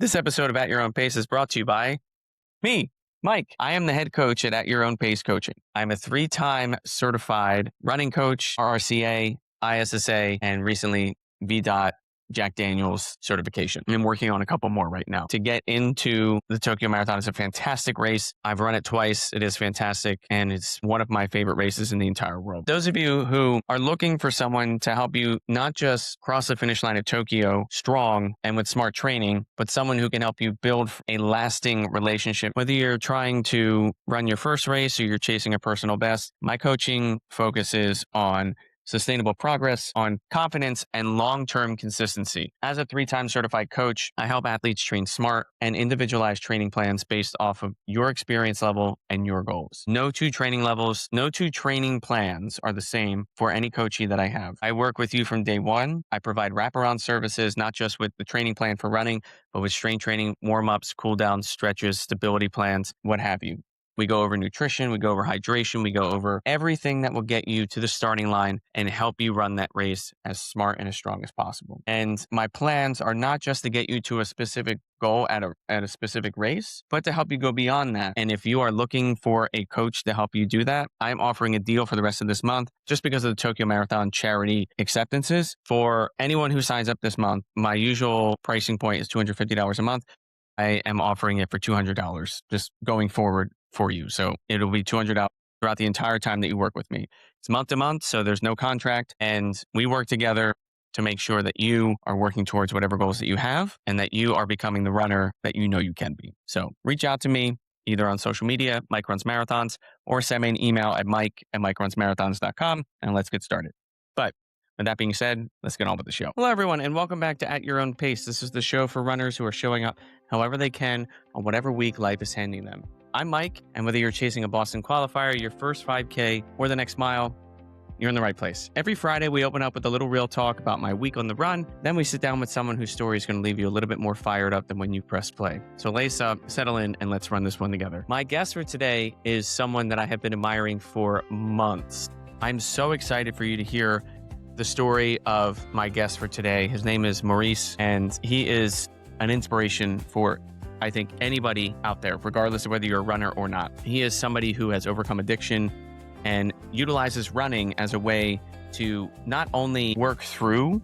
This episode of At Your Own Pace is brought to you by me, Mike. I am the head coach at Your Own Pace Coaching. I'm a 3-time certified running coach, RRCA, ISSA, and recently VDOT Jack Daniels certification. I'm working on a couple more right now. To get into the Tokyo Marathon, it's a fantastic race. I've run it twice. It is fantastic, and it's one of my favorite races in the entire world. Those of you who are looking for someone to help you not just cross the finish line at Tokyo strong and with smart training, but someone who can help you build a lasting relationship, whether you're trying to run your first race or you're chasing a personal best, my coaching focuses on sustainable progress, on confidence, and long-term consistency. As a 3-time certified coach, I help athletes train smart and individualized training plans based off of your experience level and your goals. No two training levels, no two training plans are the same for any coachee that I have. I work with you from day one. I provide wraparound services, not just with the training plan for running, but with strength training, warm-ups, cool-downs, stretches, stability plans, what have you. We go over nutrition, we go over hydration, we go over everything that will get you to the starting line and help you run that race as smart and as strong as possible. And my plans are not just to get you to a specific goal at a specific race, but to help you go beyond that. And if you are looking for a coach to help you do that, I'm offering a deal for the rest of this month just because of the Tokyo Marathon charity acceptances. For anyone who signs up this month, my usual pricing point is $250 a month. I am offering it for $200 just going forward for you. So it'll be $200 throughout the entire time that you work with me. It's month to month, so there's no contract. And we work together to make sure that you are working towards whatever goals that you have and that you are becoming the runner that you know you can be. So reach out to me either on social media, Mike Runs Marathons, or send me an email at mike@mikerunsmarathons.com and let's get started. But with that being said, let's get on with the show. Hello, everyone, and welcome back to At Your Own Pace. This is the show for runners who are showing up however they can on whatever week life is handing them. I'm Mike, and whether you're chasing a Boston qualifier, your first 5K, or the next mile, you're in the right place. Every Friday, we open up with a little real talk about my week on the run. Then we sit down with someone whose story is going to leave you a little bit more fired up than when you press play. So lace up, settle in, and let's run this one together. My guest for today is someone that I have been admiring for months. I'm so excited for you to hear the story of my guest for today. His name is Maurice, and he is an inspiration for, I think, anybody out there, regardless of whether you're a runner or not. He is somebody who has overcome addiction and utilizes running as a way to not only work through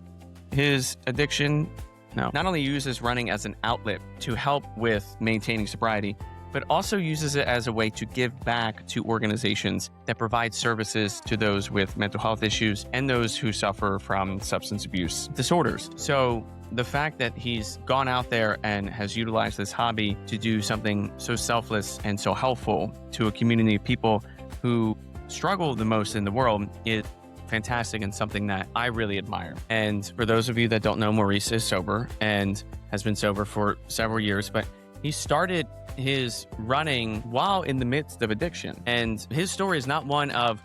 his addiction, not only uses running as an outlet to help with maintaining sobriety, but also uses it as a way to give back to organizations that provide services to those with mental health issues and those who suffer from substance abuse disorders. So the fact that he's gone out there and has utilized this hobby to do something so selfless and so helpful to a community of people who struggle the most in the world is fantastic and something that I really admire. And for those of you that don't know, Maurice is sober and has been sober for several years, but he started his running while in the midst of addiction. And his story is not one of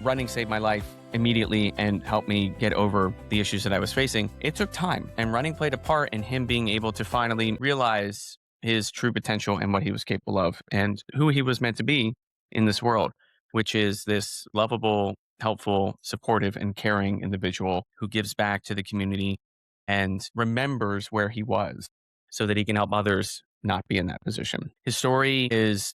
running saved my life immediately and helped me get over the issues that I was facing. It took time, and running played a part in him being able to finally realize his true potential and what he was capable of and who he was meant to be in this world, which is this lovable, helpful, supportive, and caring individual who gives back to the community and remembers where he was so that he can help others not be in that position. His story is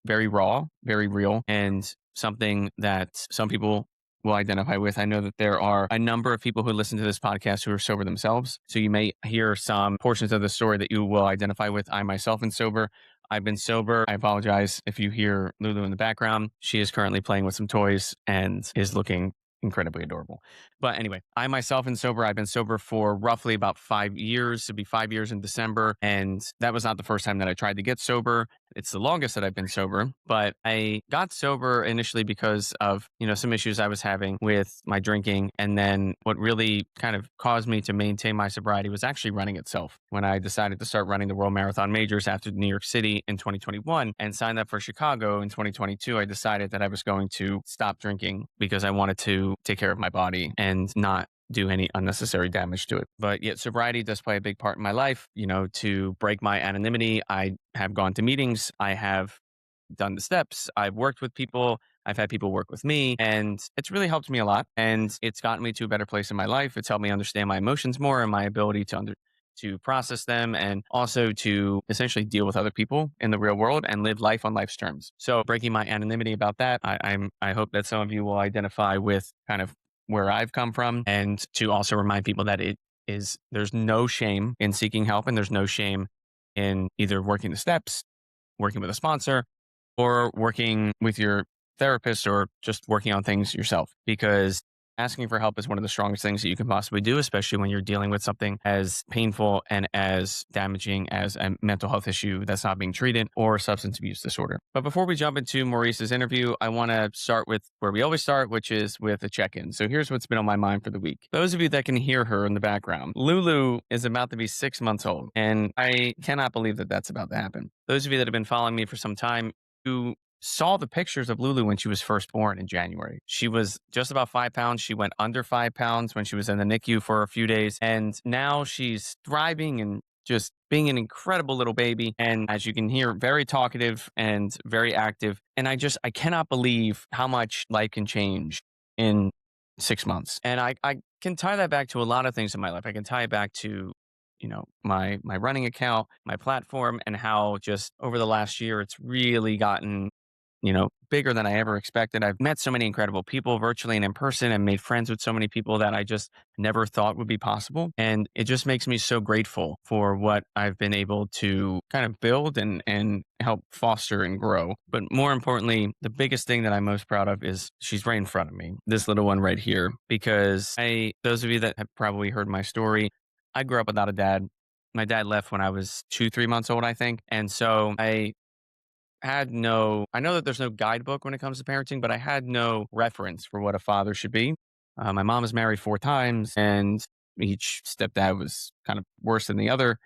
very raw, very real, and something that some people will identify with. I know that there are a number of people who listen to this podcast who are sober themselves. So you may hear some portions of the story that you will identify with. I myself am sober. I've been sober. I apologize if you hear Lulu in the background. She is currently playing with some toys and is looking incredibly adorable. But anyway, I myself am sober. I've been sober for roughly about 5 years. It'll be 5 years in December. And that was not the first time that I tried to get sober. It's the longest that I've been sober. But I got sober initially because of, some issues I was having with my drinking. And then what really kind of caused me to maintain my sobriety was actually running itself. When I decided to start running the World Marathon Majors after New York City in 2021 and signed up for Chicago in 2022, I decided that I was going to stop drinking because I wanted to take care of my body and not do any unnecessary damage to it. But yet sobriety does play a big part in my life. To break my anonymity, I have gone to meetings. I have done the steps. I've worked with people. I've had people work with me, and it's really helped me a lot. And it's gotten me to a better place in my life. It's helped me understand my emotions more and my ability to process them, and also to essentially deal with other people in the real world and live life on life's terms. So breaking my anonymity about that, I hope that some of you will identify with kind of where I've come from, and to also remind people that there's no shame in seeking help, and there's no shame in either working the steps, working with a sponsor, or working with your therapist, or just working on things yourself, because asking for help is one of the strongest things that you can possibly do, especially when you're dealing with something as painful and as damaging as a mental health issue that's not being treated, or substance abuse disorder. But before we jump into Maurice's interview, I want to start with where we always start, which is with a check-in. So here's what's been on my mind for the week. Those of you that can hear her in the background, Lulu is about to be 6 months old, and I cannot believe that that's about to happen. Those of you that have been following me for some time, who saw the pictures of Lulu when she was first born in January. She was just about 5 pounds. She went under 5 pounds when she was in the NICU for a few days. And now she's thriving and just being an incredible little baby. And as you can hear, very talkative and very active. And I cannot believe how much life can change in 6 months. And I can tie that back to a lot of things in my life. I can tie it back to my running account, my platform, and how just over the last year it's really gotten bigger than I ever expected. I've met so many incredible people virtually and in person, and made friends with so many people that I just never thought would be possible. And it just makes me so grateful for what I've been able to kind of build and help foster and grow. But more importantly, the biggest thing that I'm most proud of is she's right in front of me, this little one right here, because those of you that have probably heard my story, I grew up without a dad. My dad left when I was 2, 3 months old, I think. And so I know that there's no guidebook when it comes to parenting, but I had no reference for what a father should be. My mom was married 4 times, and each stepdad was kind of worse than the other.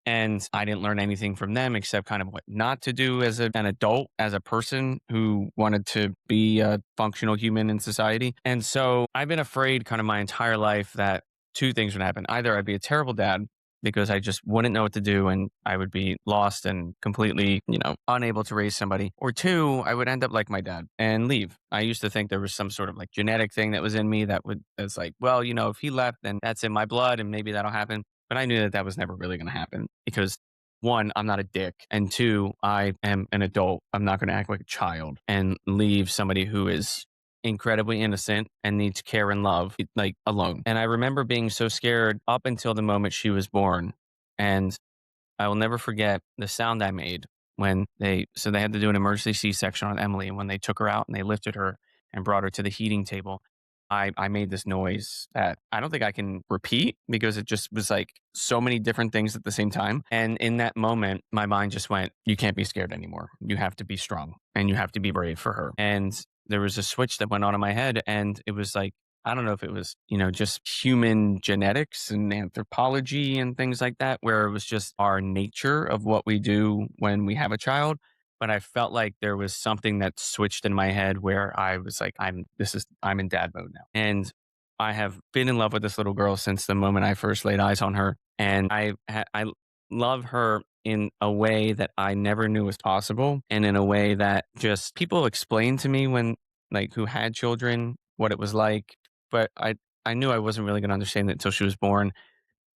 And I didn't learn anything from them except kind of what not to do as an adult, as a person who wanted to be a functional human in society. And so I've been afraid kind of my entire life that two things would happen. Either I'd be a terrible dad because I just wouldn't know what to do and I would be lost and completely, unable to raise somebody. Or two, I would end up like my dad and leave. I used to think there was some sort of like genetic thing that was in me that's like, well, if he left, then that's in my blood and maybe that'll happen. But I knew that that was never really going to happen because one, I'm not a dick. And two, I am an adult. I'm not going to act like a child and leave somebody who is incredibly innocent and needs care and love, like alone. And I remember being so scared up until the moment she was born. And I will never forget the sound I made when they had to do an emergency C-section on Emily. And when they took her out and they lifted her and brought her to the heating table, I made this noise that I don't think I can repeat because it just was like so many different things at the same time. And in that moment, my mind just went, you can't be scared anymore. You have to be strong and you have to be brave for her. And there was a switch that went on in my head, and it was like, I don't know if it was, just human genetics and anthropology and things like that, where it was just our nature of what we do when we have a child. But I felt like there was something that switched in my head where I was like, I'm in dad mode now. And I have been in love with this little girl since the moment I first laid eyes on her. And I love her in a way that I never knew was possible, and in a way that just people explained to me when, like, who had children, what it was like. But I knew I wasn't really going to understand it until she was born.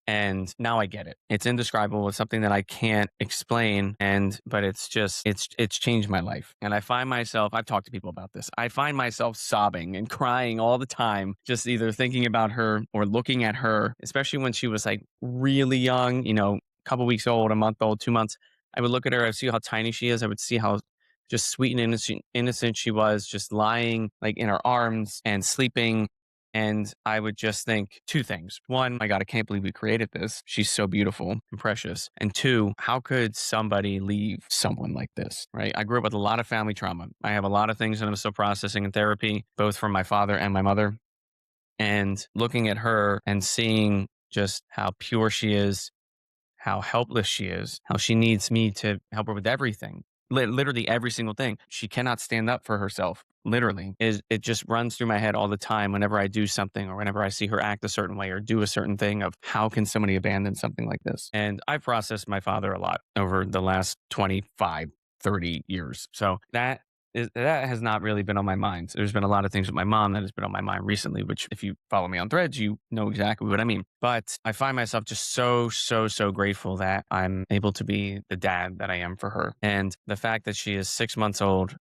And now I get it. It's indescribable. It's something that I can't explain. But it's just, it's changed my life. And I find myself, I've talked to people about this. I find myself sobbing and crying all the time, just either thinking about her or looking at her, especially when she was like really young, a couple weeks old, a month old, 2 months. I would look at her. I would see how tiny she is. I would see how just sweet and innocent she was, just lying like in her arms and sleeping. And I would just think two things. One, my God, I can't believe we created this. She's so beautiful and precious. And two, how could somebody leave someone like this, right? I grew up with a lot of family trauma. I have a lot of things that I'm still processing in therapy, both from my father and my mother. And looking at her and seeing just how pure she is, how helpless she is, how she needs me to help her with everything. Literally every single thing. She cannot stand up for herself. Literally, it just runs through my head all the time whenever I do something or whenever I see her act a certain way or do a certain thing of how can somebody abandon something like this? And I've processed my father a lot over the last 25, 30 years. So that that has not really been on my mind. There's been a lot of things with my mom that has been on my mind recently, which if you follow me on Threads, you know exactly what I mean. But I find myself just so grateful that I'm able to be the dad that I am for her. And the fact that she is 6 months old,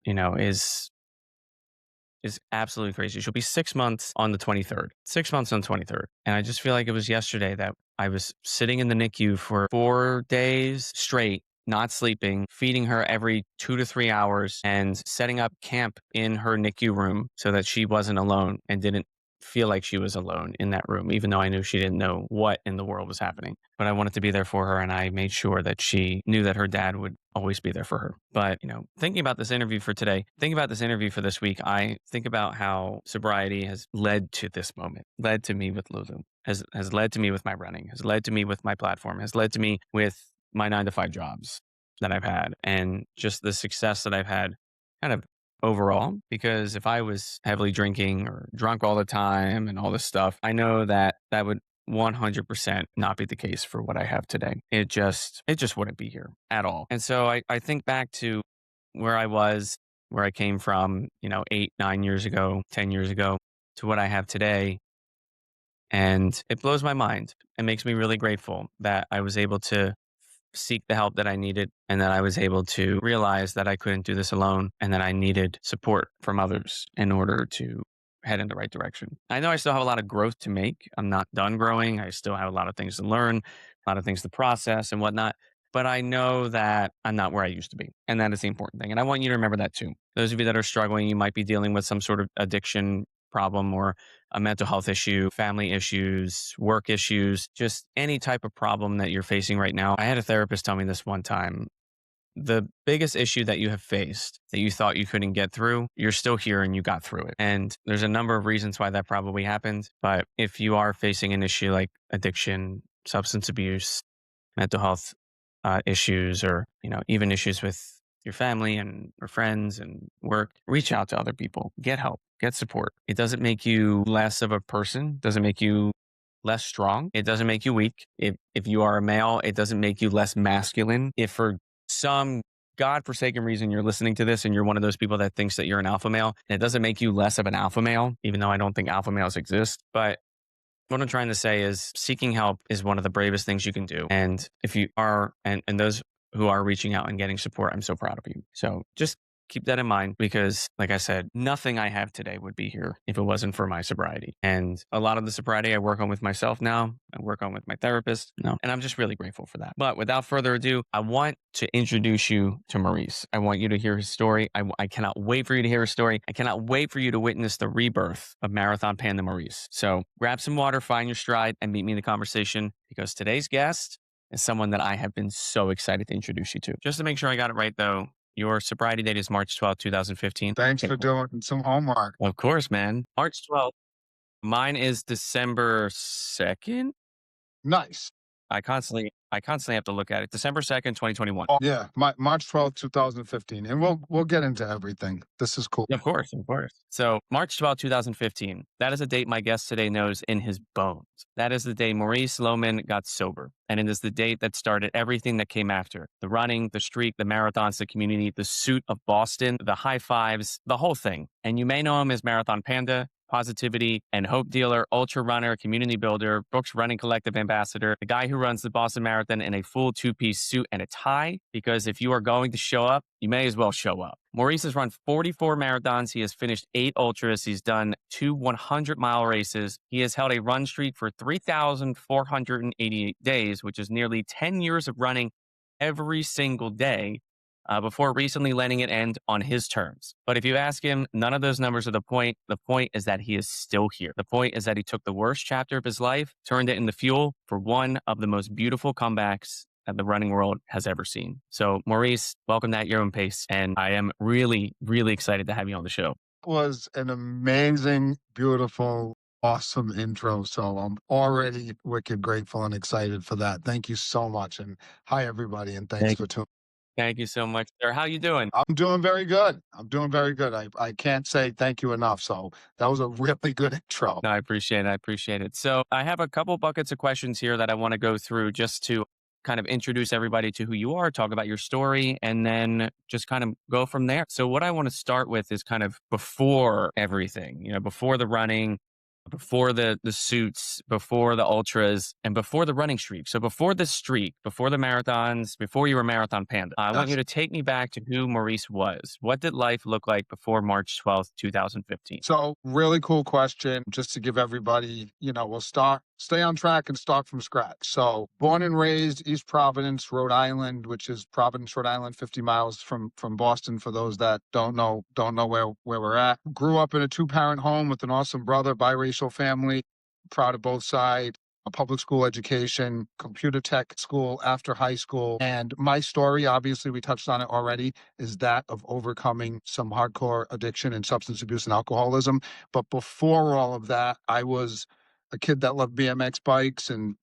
is absolutely crazy. She'll be 6 months on the 23rd, 6 months on the 23rd. And I just feel like it was yesterday that I was sitting in the NICU for 4 days straight, not sleeping, feeding her every 2 to 3 hours and setting up camp in her NICU room so that she wasn't alone and didn't feel like she was alone in that room, even though I knew she didn't know what in the world was happening. But I wanted to be there for her, and I made sure that she knew that her dad would always be there for her. But, thinking about this interview for today, thinking about this interview for this week, I think about how sobriety has led to this moment, led to me with Lulu, has led to me with my running, has led to me with my platform, has led to me with my 9 to 5 jobs that I've had, and just the success that I've had kind of overall. Because if I was heavily drinking or drunk all the time and all this stuff, I know that that would 100% not be the case for what I have today. It just wouldn't be here at all. And so I think back to where I was, where I came from, 8, 9 years ago, 10 years ago, to what I have today. And it blows my mind. It makes me really grateful that I was able to seek the help that I needed, and that I was able to realize that I couldn't do this alone and that I needed support from others in order to head in the right direction. I know I still have a lot of growth to make. I'm not done growing. I still have a lot of things to learn, a lot of things to process and whatnot. But I know that I'm not where I used to be. And that is the important thing. And I want you to remember that too. Those of you that are struggling, you might be dealing with some sort of addiction problem or a mental health issue, family issues, work issues, just any type of problem that you're facing right now. I had a therapist tell me this one time. The biggest issue that you have faced that you thought you couldn't get through, you're still here and you got through it. And there's a number of reasons why that probably happened. But if you are facing an issue like addiction, substance abuse, mental health issues, or even issues with your family and or friends and work, reach out to other people, get help, get support. It doesn't make you less of a person, doesn't make you less strong, it doesn't make you weak. If you are a male, it doesn't make you less masculine. If for some godforsaken reason you're listening to this and you're one of those people that thinks that you're an alpha male, it doesn't make you less of an alpha male, even though I don't think alpha males exist. But what I'm trying to say is seeking help is one of the bravest things you can do. And if you are, and those who are reaching out and getting support, I'm so proud of you. So just keep that in mind, because like I said, nothing I have today would be here if it wasn't for my sobriety. And a lot of the sobriety I work on with myself now, I work on with my therapist now, and I'm just really grateful for that. But without further ado, I want to introduce you to Maurice. I want you to hear his story. I cannot wait for you to hear his story. I cannot wait for you to witness the rebirth of Marathon Panda Maurice. So grab some water, find your stride, and meet me in the conversation, because today's guest is someone that I have been so excited to introduce you to. Just to make sure I got it right though, your sobriety date is March 12th, 2015. Thanks for doing some homework. Of course, man. March 12th. Mine is December 2nd. Nice. I constantly have to look at it. December 2nd, 2021. Oh, yeah, March 12th, 2015. And we'll get into everything. This is cool. Of course. So March 12th, 2015. That is a date my guest today knows in his bones. That is the day Maurice Lowman got sober. And it is the date that started everything that came after. The running, the streak, the marathons, the community, the suit of Boston, the high fives, the whole thing. And you may know him as Marathon Panda, positivity and hope dealer, ultra runner, community builder, Brooks Running Collective ambassador, the guy who runs the Boston Marathon in a full two-piece suit and a tie, because if you are going to show up, you may as well show up. Maurice has run 44 marathons. He has finished 8 ultras. He's done 2 100-mile races. He has held a run streak for 3,488 days, which is nearly 10 years of running every single day, before recently letting it end on his terms. But if you ask him, none of those numbers are the point. The point is that he is still here. The point is that he took the worst chapter of his life, turned it into fuel for one of the most beautiful comebacks that the running world has ever seen. So Maurice, welcome to At Your Own Pace. And I am really, really excited to have you on the show. It was an amazing, beautiful, awesome intro. So I'm already wicked grateful and excited for that. Thank you so much. And hi, everybody. And thanks for tuning. Thank you so much, sir. How you doing? I'm doing very good. I can't say thank you enough. So that was a really good intro. No, I appreciate it. So I have a couple buckets of questions here that I want to go through just to kind of introduce everybody to who you are, talk about your story, and then just kind of go from there. So, what I want to start with is kind of before everything, before the running, before the suits, before the ultras, and before the running streak. So before the streak, before the marathons, before you were Marathon Panda, I want you Yes. to take me back to who Maurice was. What did life look like before March 12th, 2015? So really cool question. Just to give everybody, we'll stay on track and start from scratch. So born and raised East Providence, Rhode Island, which is Providence, Rhode Island, 50 miles from Boston. For those that don't know where we're at. Grew up in a 2-parent home with an awesome brother, biracial family, proud of both sides. A public school education, computer tech school after high school. And my story, obviously, we touched on it already, is that of overcoming some hardcore addiction and substance abuse and alcoholism. But before all of that, I was a kid that loved BMX bikes and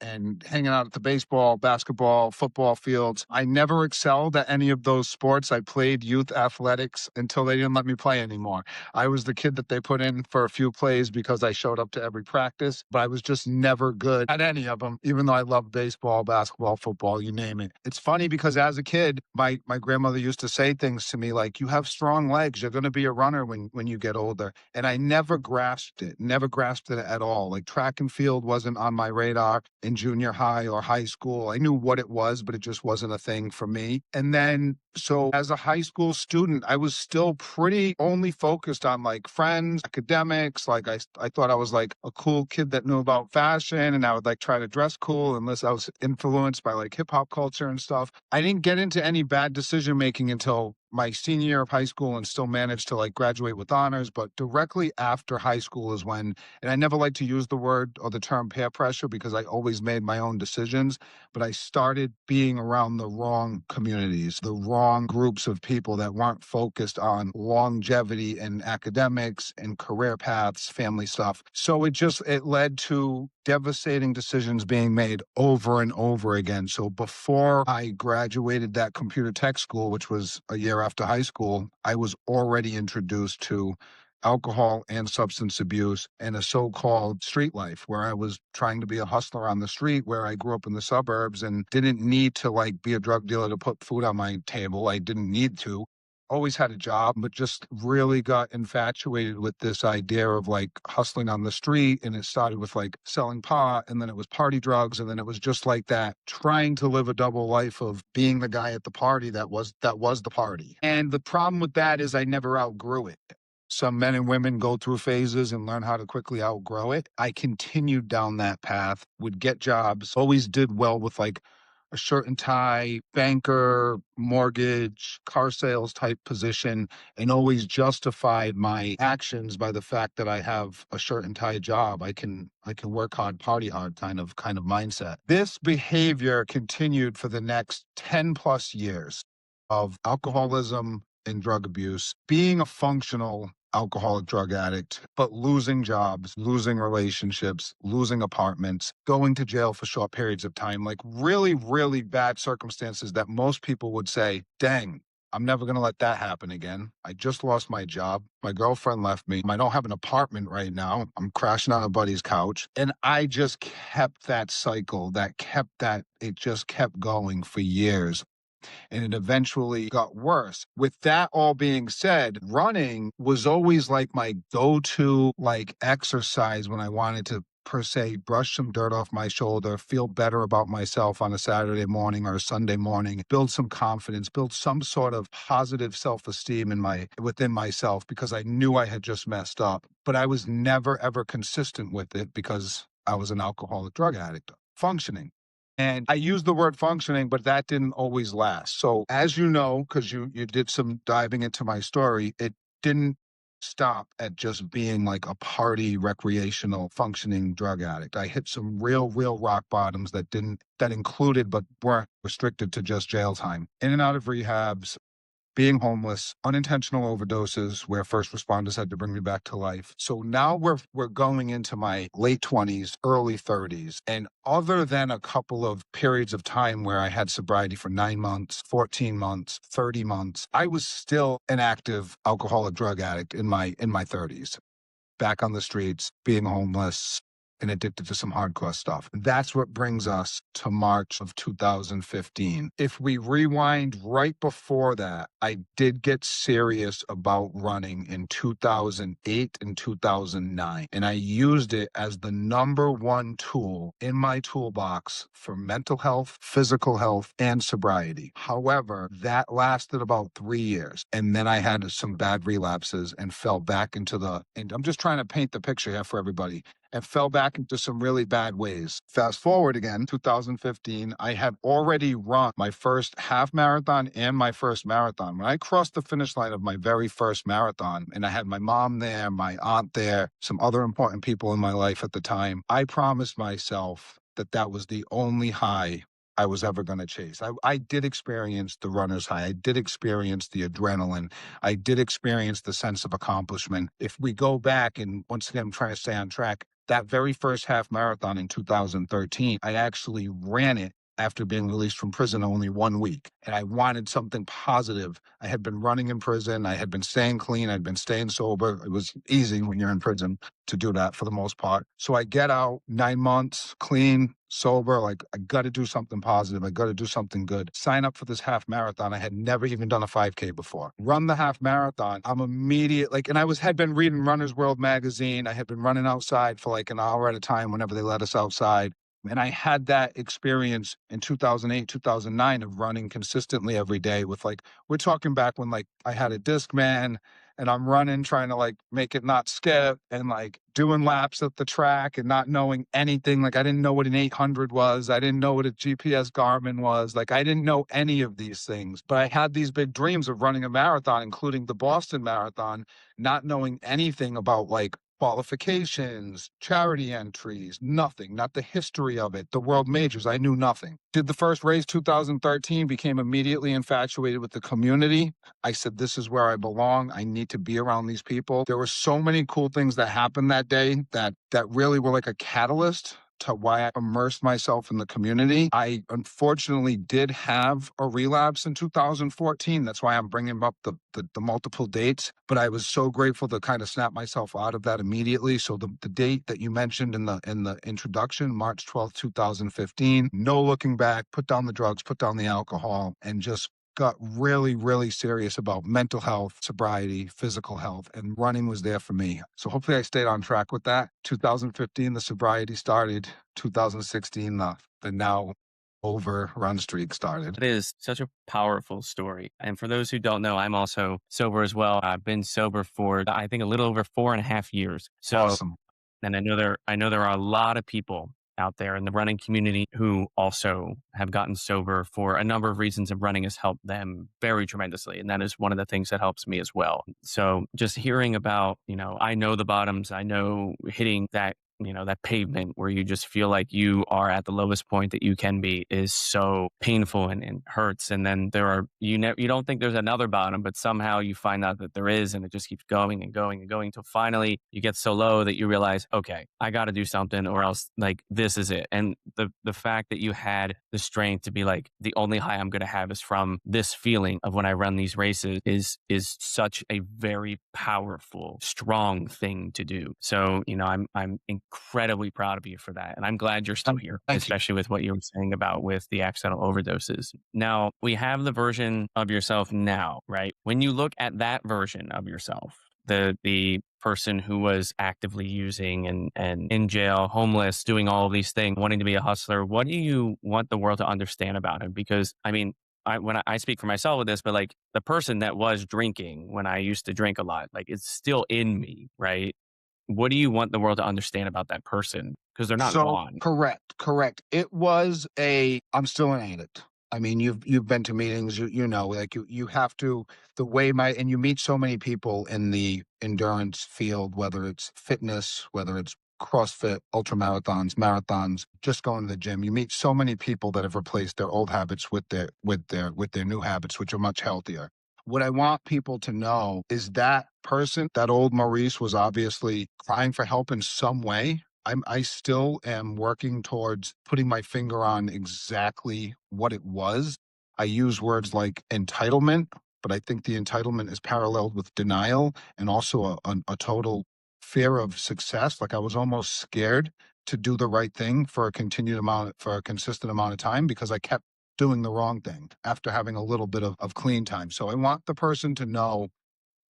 hanging out at the baseball, basketball, football fields. I never excelled at any of those sports. I played youth athletics until they didn't let me play anymore. I was the kid that they put in for a few plays because I showed up to every practice, but I was just never good at any of them, even though I loved baseball, basketball, football, you name it. It's funny because as a kid, my grandmother used to say things to me like, you have strong legs. You're going to be a runner when you get older. And I never grasped it at all. Like track and field wasn't on my radar in junior high or high school. I knew what it was, but it just wasn't a thing for me. And then, so as a high school student, I was still pretty only focused on like friends, academics. Like I thought I was like a cool kid that knew about fashion and I would like try to dress cool unless I was influenced by like hip hop culture and stuff. I didn't get into any bad decision making until my senior year of high school and still managed to like graduate with honors. But directly after high school is when, and I never like to use the word or the term peer pressure because I always made my own decisions, but I started being around the wrong communities, the wrong groups of people that weren't focused on longevity and academics and career paths, family stuff. So it led to devastating decisions being made over and over again. So before I graduated that computer tech school, which was a year after high school, I was already introduced to alcohol and substance abuse and a so-called street life where I was trying to be a hustler on the street where I grew up in the suburbs and didn't need to like be a drug dealer to put food on my table. I didn't need to. Always had a job, but just really got infatuated with this idea of like hustling on the street. And it started with like selling pot, and then it was party drugs, and then it was just like that, trying to live a double life of being the guy at the party that was the party. And the problem with that is I never outgrew it. Some men and women go through phases and learn how to quickly outgrow it. I continued down that path, would get jobs, always did well with like a shirt and tie, banker, mortgage, car sales type position, and always justified my actions by the fact that I have a shirt and tie job. I can work hard, party hard kind of mindset. This behavior continued for the next 10 plus years of alcoholism and drug abuse, being a functional alcoholic drug addict, but losing jobs, losing relationships, losing apartments, going to jail for short periods of time, like really, really bad circumstances that most people would say, dang, I'm never going to let that happen again. I just lost my job. My girlfriend left me. I don't have an apartment right now. I'm crashing on a buddy's couch. And I just kept that cycle, it just kept going for years. And it eventually got worse. With that all being said, running was always like my go-to like exercise when I wanted to per se brush some dirt off my shoulder, feel better about myself on a Saturday morning or a Sunday morning, build some confidence, build some sort of positive self-esteem within myself because I knew I had just messed up. But I was never ever consistent with it because I was an alcoholic drug addict functioning. And I use the word functioning, but that didn't always last. So as you know, because you did some diving into my story, it didn't stop at just being like a party, recreational, functioning drug addict. I hit some real rock bottoms that included, but weren't restricted to just jail time. In and out of rehabs, being homeless, unintentional overdoses where first responders had to bring me back to life. So now we're going into my late 20s, early 30s. And other than a couple of periods of time where I had sobriety for 9 months, 14 months, 30 months, I was still an active alcoholic drug addict in my 30s, back on the streets, being homeless, and addicted to some hardcore stuff. That's what brings us to March of 2015. If we rewind right before that, I did get serious about running in 2008 and 2009, and I used it as the number one tool in my toolbox for mental health, physical health, and sobriety. However, that lasted about 3 years, and then I had some bad relapses and fell back and I'm just trying to paint the picture here for everybody, and fell back into some really bad ways. Fast forward again, 2015, I had already run my first half marathon and my first marathon. When I crossed the finish line of my very first marathon, and I had my mom there, my aunt there, some other important people in my life at the time, I promised myself that that was the only high I was ever going to chase. I did experience the runner's high. I did experience the adrenaline. I did experience the sense of accomplishment. If we go back, and once again, I'm trying to stay on track, that very first half marathon in 2013, I actually ran it after being released from prison only 1 week. And I wanted something positive. I had been running in prison. I had been staying clean. I'd been staying sober. It was easy when you're in prison to do that for the most part. So I get out 9 months, clean, sober, like I got to do something positive. I got to do something good. Sign up for this half marathon. I had never even done a 5K before. Run the half marathon. I'm immediate, and had been reading Runner's World magazine. I had been running outside for like an hour at a time whenever they let us outside. And I had that experience in 2008, 2009 of running consistently every day with we're talking back when I had a Discman and I'm running, trying to make it not skip and doing laps at the track and not knowing anything. I didn't know what an 800 was. I didn't know what a GPS Garmin was. I didn't know any of these things, but I had these big dreams of running a marathon, including the Boston Marathon, not knowing anything about qualifications, charity entries, nothing, not the history of it, the world majors. I knew nothing. Did the first race 2013, became immediately infatuated with the community. I said, this is where I belong. I need to be around these people. There were so many cool things that happened that day that really were like a catalyst to why I immersed myself in the community. I unfortunately did have a relapse in 2014. That's why I'm bringing up the multiple dates. But I was so grateful to kind of snap myself out of that immediately. So the date that you mentioned in the introduction, March 12th, 2015, no looking back, put down the drugs, put down the alcohol, and just got really, really serious about mental health, sobriety, physical health, and running was there for me. So hopefully I stayed on track with that. 2015, the sobriety started. 2016, the now over run streak started. It is such a powerful story. And for those who don't know, I'm also sober as well. I've been sober for, I think, a little over 4.5 years. So, Awesome. and I know there are a lot of people out there in the running community who also have gotten sober for a number of reasons, and running has helped them very tremendously. And that is one of the things that helps me as well. So just hearing about, I know the bottoms, I know hitting that, that pavement where you just feel like you are at the lowest point that you can be is so painful and hurts. And then you don't think there's another bottom, but somehow you find out that there is, and it just keeps going and going and going until finally you get so low that you realize, okay, I got to do something or else this is it. And the fact that you had the strength to be the only high I'm going to have is from this feeling of when I run these races is such a very powerful, strong thing to do. So, I'm incredibly proud of you for that. And I'm glad you're still here, especially with what you were saying about with the accidental overdoses. Now, we have the version of yourself now, right? When you look at that version of yourself, the person who was actively using and in jail, homeless, doing all of these things, wanting to be a hustler, what do you want the world to understand about him? Because, when I speak for myself with this, but the person that was drinking when I used to drink a lot, it's still in me, right? What do you want the world to understand about that person? Because they're not gone. Correct. It was I'm still an addict. You've been to meetings, you have to, and you meet so many people in the endurance field, whether it's fitness, whether it's CrossFit, marathons, just going to the gym. You meet so many people that have replaced their old habits with their new habits, which are much healthier. What I want people to know is that person, that old Maurice, was obviously crying for help in some way. I still am working towards putting my finger on exactly what it was. I use words like entitlement, but I think the entitlement is paralleled with denial and also a total fear of success. I was almost scared to do the right thing for a consistent amount of time because I kept doing the wrong thing after having a little bit of clean time. So I want the person to know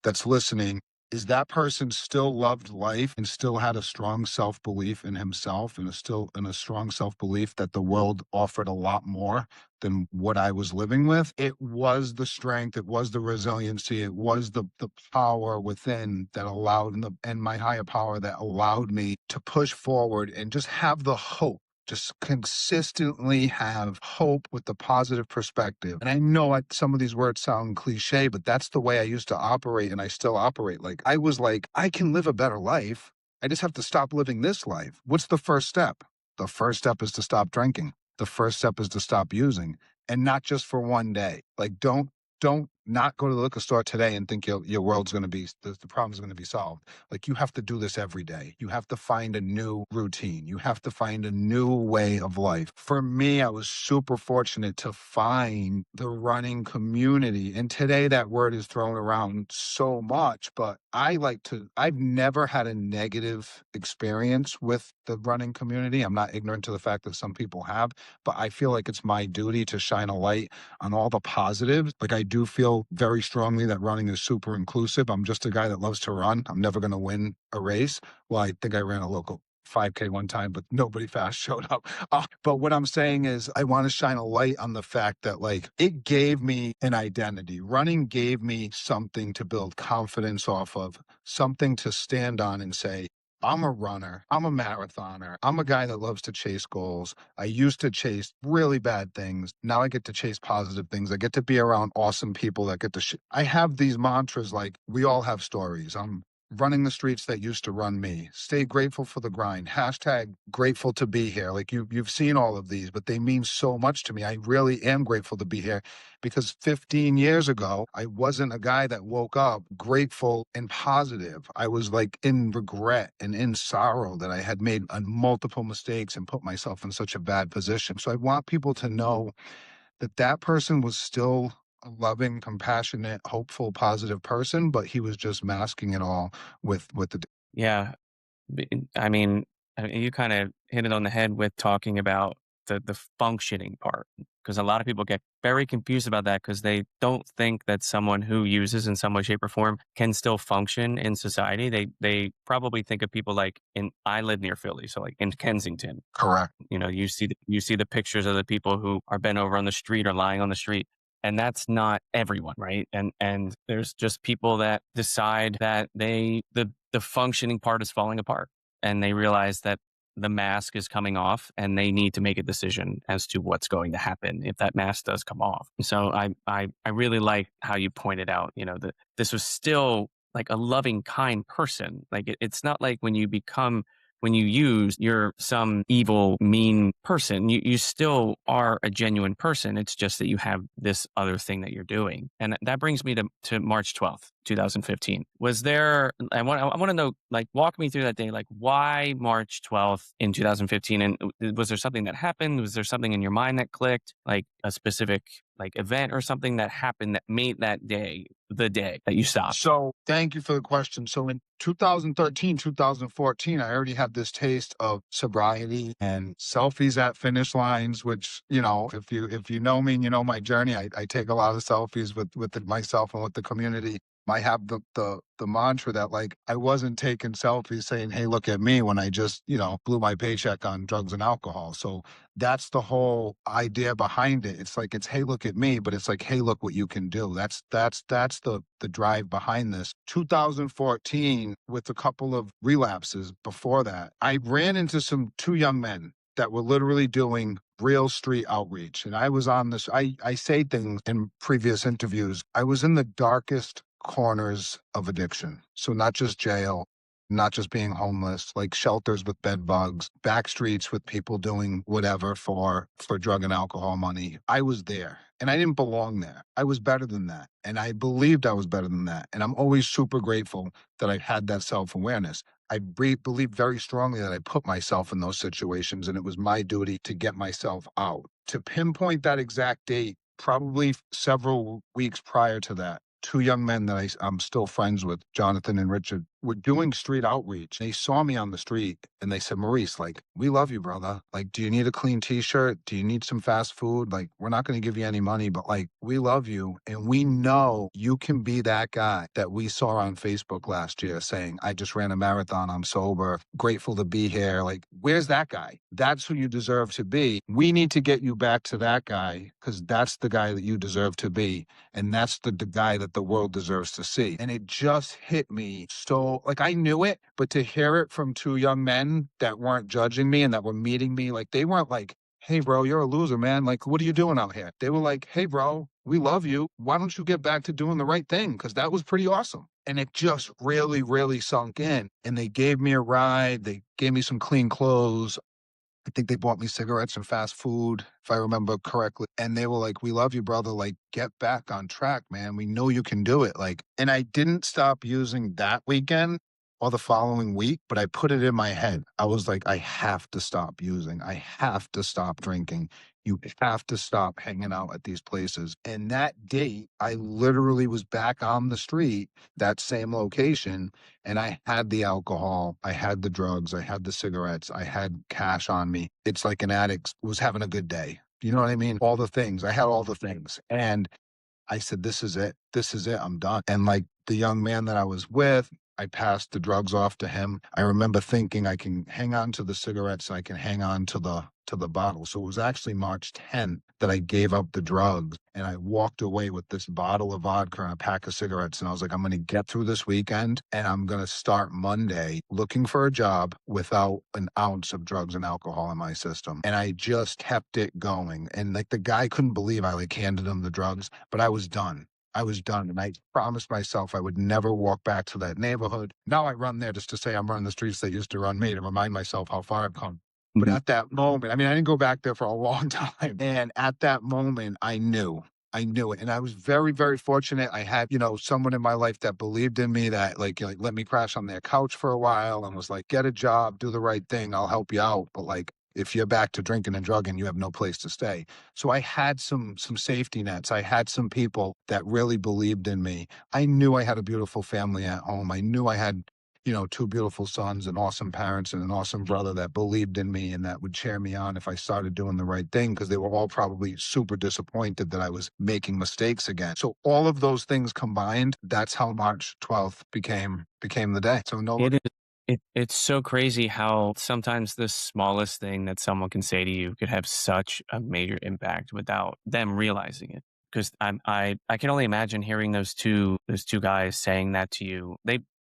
that's listening, is that person still loved life and still had a strong self-belief in himself and a strong self-belief that the world offered a lot more than what I was living with. It was the strength, it was the resiliency, it was the power within that allowed and my higher power that allowed me to push forward and just have the hope, just consistently have hope with the positive perspective. And I know some of these words sound cliche, but that's the way I used to operate, and I still operate. Like, I was like, I can live a better life. I just have to stop living this life. What's the first step? The first step is to stop drinking. The first step is to stop using, and not just for one day. Like, don't not go to the liquor store today and think your world's going to be, the problem's going to be solved. Like, you have to do this every day. You have to find a new routine. You have to find a new way of life. For me, I was super fortunate to find the running community. And today that word is thrown around so much, but I've never had a negative experience with the running community. I'm not ignorant to the fact that some people have, but I feel like it's my duty to shine a light on all the positives. Like, I do feel very strongly that running is super inclusive. I'm just a guy that loves to run. I'm never going to win a race. Well, I think I ran a local 5K one time, but nobody fast showed up. But what I'm saying is I want to shine a light on the fact that, like, it gave me an identity. Running gave me something to build confidence off of, something to stand on and say, I'm a runner. I'm a marathoner. I'm a guy that loves to chase goals. I used to chase really bad things. Now I get to chase positive things. I get to be around awesome people that get to I have these mantras like, we all have stories. I'm running the streets that used to run me. Stay grateful for the grind. Hashtag grateful to be here. Like, you've seen all of these, but they mean so much to me. I really am grateful to be here because 15 years ago, I wasn't a guy that woke up grateful and positive. I was like in regret and in sorrow that I had made multiple mistakes and put myself in such a bad position. So I want people to know that that person was still a loving, compassionate, hopeful, positive person, but he was just masking it all with the. Yeah. I mean, you kind of hit it on the head with talking about the functioning part, because a lot of people get very confused about that because they don't think that someone who uses in some way, shape, or form can still function in society. They probably think of people like I live near Philly, so like in Kensington. Correct. You know, you see the pictures of the people who are bent over on the street or lying on the street. And that's not everyone, right? And there's just people that decide that the functioning part is falling apart, and they realize that the mask is coming off, and they need to make a decision as to what's going to happen if that mask does come off. So I really like how you pointed out, you know, that this was still like a loving, kind person. Like, it's not like when you use, you're some evil, mean person. You still are a genuine person. It's just that you have this other thing that you're doing. And that brings me to March 12th, 2015. Was there, I want to know, like, walk me through that day. Like, why March 12th in 2015? And was there something that happened? Was there something in your mind that clicked? Like a specific like event or something that happened that made that day the day that you stopped? So thank you for the question. So in 2013, 2014, I already had this taste of sobriety and selfies at finish lines, which, you know, if you know me and you know my journey, I take a lot of selfies with myself and with the community. I have the mantra that, like, I wasn't taking selfies saying, hey, look at me, when I just, you know, blew my paycheck on drugs and alcohol. So that's the whole idea behind it. It's like, it's, hey, look at me, but it's like, hey, look what you can do. That's the drive behind this. 2014, with a couple of relapses before that, I ran into two young men that were literally doing real street outreach. And I was on this, I say things in previous interviews. I was in the darkest corners of addiction. So not just jail, not just being homeless, like shelters with bed bugs, back streets with people doing whatever for drug and alcohol money. I was there and I didn't belong there. I was better than that. And I believed I was better than that. And I'm always super grateful that I had that self-awareness. I believe very strongly that I put myself in those situations, and it was my duty to get myself out. To pinpoint that exact date, probably several weeks prior to that, two young men that I'm still friends with, Jonathan and Richard, were doing street outreach. They saw me on the street and they said, Maurice, like, we love you, brother. Like, do you need a clean t-shirt? Do you need some fast food? Like, we're not going to give you any money, but like, we love you. And we know you can be that guy that we saw on Facebook last year saying, I just ran a marathon. I'm sober, grateful to be here. Like, where's that guy? That's who you deserve to be. We need to get you back to that guy because that's the guy that you deserve to be. And that's the guy that the world deserves to see. And it just hit me so, like, I knew it, but to hear it from two young men that weren't judging me and that were meeting me, like, they weren't like, hey, bro, you're a loser, man. Like, what are you doing out here? They were like, hey, bro, we love you. Why don't you get back to doing the right thing? Because that was pretty awesome. And it just really, really sunk in. And they gave me a ride. They gave me some clean clothes. I think they bought me cigarettes and fast food, if I remember correctly. And they were like, we love you, brother. Like, get back on track, man. We know you can do it. Like, and I didn't stop using that weekend or the following week, but I put it in my head. I was like, I have to stop using. I have to stop drinking. You have to stop hanging out at these places. And that date, I literally was back on the street, that same location, and I had the alcohol, I had the drugs, I had the cigarettes, I had cash on me. It's like an addict was having a good day. You know what I mean? All the things. I had all the things. And I said, this is it. This is it. I'm done. And like the young man that I was with, I passed the drugs off to him. I remember thinking I can hang on to the cigarettes. I can hang on to the bottle. So it was actually March 10th that I gave up the drugs and I walked away with this bottle of vodka and a pack of cigarettes. And I was like, I'm going to get through this weekend and I'm going to start Monday looking for a job without an ounce of drugs and alcohol in my system. And I just kept it going. And like the guy couldn't believe I like handed him the drugs, but I was done. I was done. And I promised myself I would never walk back to that neighborhood. Now I run there just to say I'm running the streets that used to run me, to remind myself how far I've come. But at that moment, I mean, I didn't go back there for a long time. And at that moment, I knew. I knew it. And I was very, very fortunate. I had, someone in my life that believed in me, that like let me crash on their couch for a while and was like, get a job, do the right thing. I'll help you out. But like, if you're back to drinking and drugging, you have no place to stay. So I had some safety nets. I had some people that really believed in me. I knew I had a beautiful family at home. I knew I had, two beautiful sons and awesome parents and an awesome brother that believed in me and that would cheer me on if I started doing the right thing, because they were all probably super disappointed that I was making mistakes again. So all of those things combined, that's how March 12th became the day. So no. It's so crazy how sometimes the smallest thing that someone can say to you could have such a major impact without them realizing it. Because I can only imagine hearing those two guys saying that to you.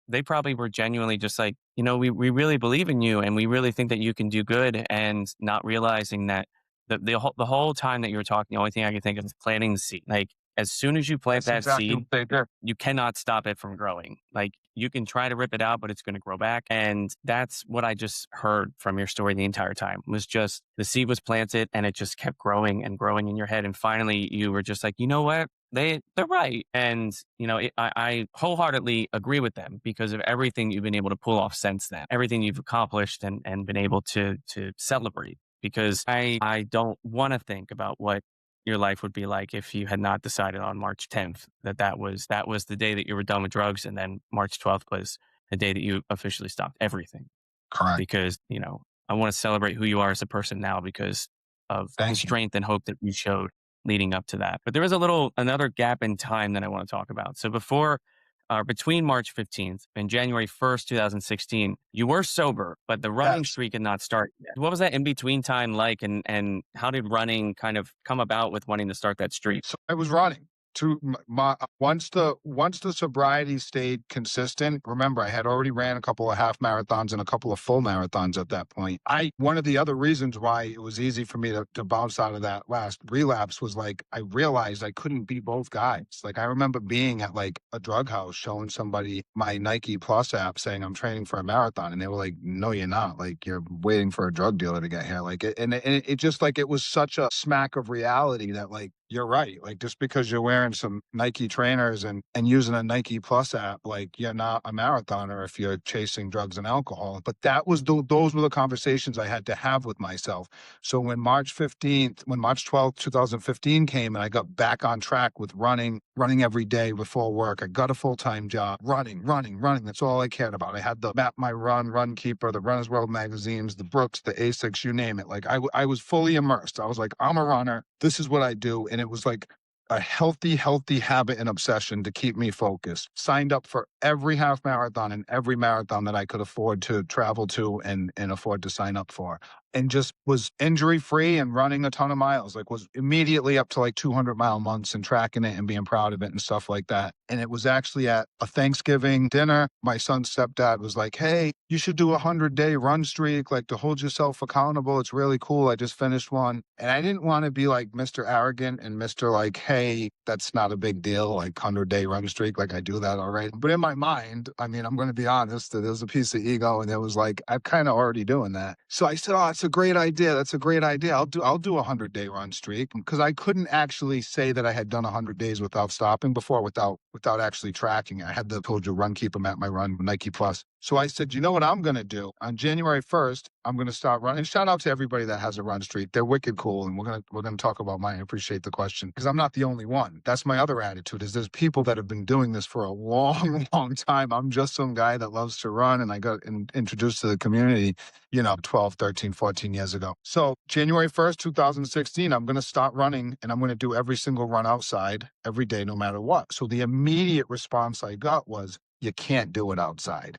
They probably were genuinely just like, we really believe in you and we really think that you can do good, and not realizing that the whole time that you were talking, the only thing I can think of is planting the seed. Like, as soon as you plant That's that exactly seed, what they did. you cannot stop it from growing. Like, you can try to rip it out, but it's going to grow back. And that's what I just heard from your story the entire time, was just the seed was planted and it just kept growing and growing in your head. And finally you were just like, you know what? They're right. And, I wholeheartedly agree with them because of everything you've been able to pull off since then, everything you've accomplished and been able to celebrate. Because I don't want to think about what your life would be like if you had not decided on March 10th that was the day that you were done with drugs, and then March 12th was the day that you officially stopped everything. Correct. Because, I want to celebrate who you are as a person now because of the Thank you. strength and hope that you showed leading up to that. But there was another gap in time that I want to talk about. So between March 15th and January 1st, 2016, you were sober, but the running Yes. streak had not started yet. What was that in between time like, and how did running kind of come about with wanting to start that streak? So I was running to once the sobriety stayed consistent. Remember, I had already ran a couple of half marathons and a couple of full marathons at that point. One of the other reasons why it was easy for me to bounce out of that last relapse was like, I realized I couldn't be both guys. Like, I remember being at like a drug house showing somebody my Nike Plus app saying I'm training for a marathon. And they were like, no, you're not. Like, you're waiting for a drug dealer to get here. Like, it just like, it was such a smack of reality that like, you're right. Like just because you're wearing some Nike trainers and using a Nike Plus app, like you're not a marathoner if you're chasing drugs and alcohol. But those were the conversations I had to have with myself. So when March 12th, 2015 came and I got back on track with running every day before work, I got a full-time job, running. That's all I cared about. I had the Map My Run, Run Keeper, the Runner's World magazines, the Brooks, the Asics, you name it. Like I was fully immersed. I was like, I'm a runner. This is what I do. And it was like a healthy habit and obsession to keep me focused. Signed up for every half marathon and every marathon that I could afford to travel to and afford to sign up for. And just was injury free and running a ton of miles, like was immediately up to like 200-mile months and tracking it and being proud of it and stuff like that. And it was actually at a Thanksgiving dinner. My son's stepdad was like, hey, you should do a 100-day run streak, like to hold yourself accountable. It's really cool. I just finished one. And I didn't want to be like Mr. Arrogant and Mr. like, hey, that's not a big deal, like 100-day run streak, like I do that already. But in my mind, I mean, I'm going to be honest, there was a piece of ego and it was like, I'm kind of already doing that. So I said, oh, it's a great idea. That's a great idea. I'll do a 100-day run streak, because I couldn't actually say that I had done 100 days without stopping before, without actually tracking it. I had the told you Run Keeper, Map My Run, Nike Plus. So I said, you know what I'm going to do? On January 1st, I'm going to start running. And shout out to everybody that has a run streak. They're wicked cool. And we're going to talk about mine. I appreciate the question, because I'm not the only one. That's my other attitude, is there's people that have been doing this for a long, long time. I'm just some guy that loves to run. And I got introduced to the community, 12, 13, 14 years ago. So January 1st, 2016, I'm going to start running, and I'm going to do every single run outside every day, no matter what. So the immediate response I got was, you can't do it outside.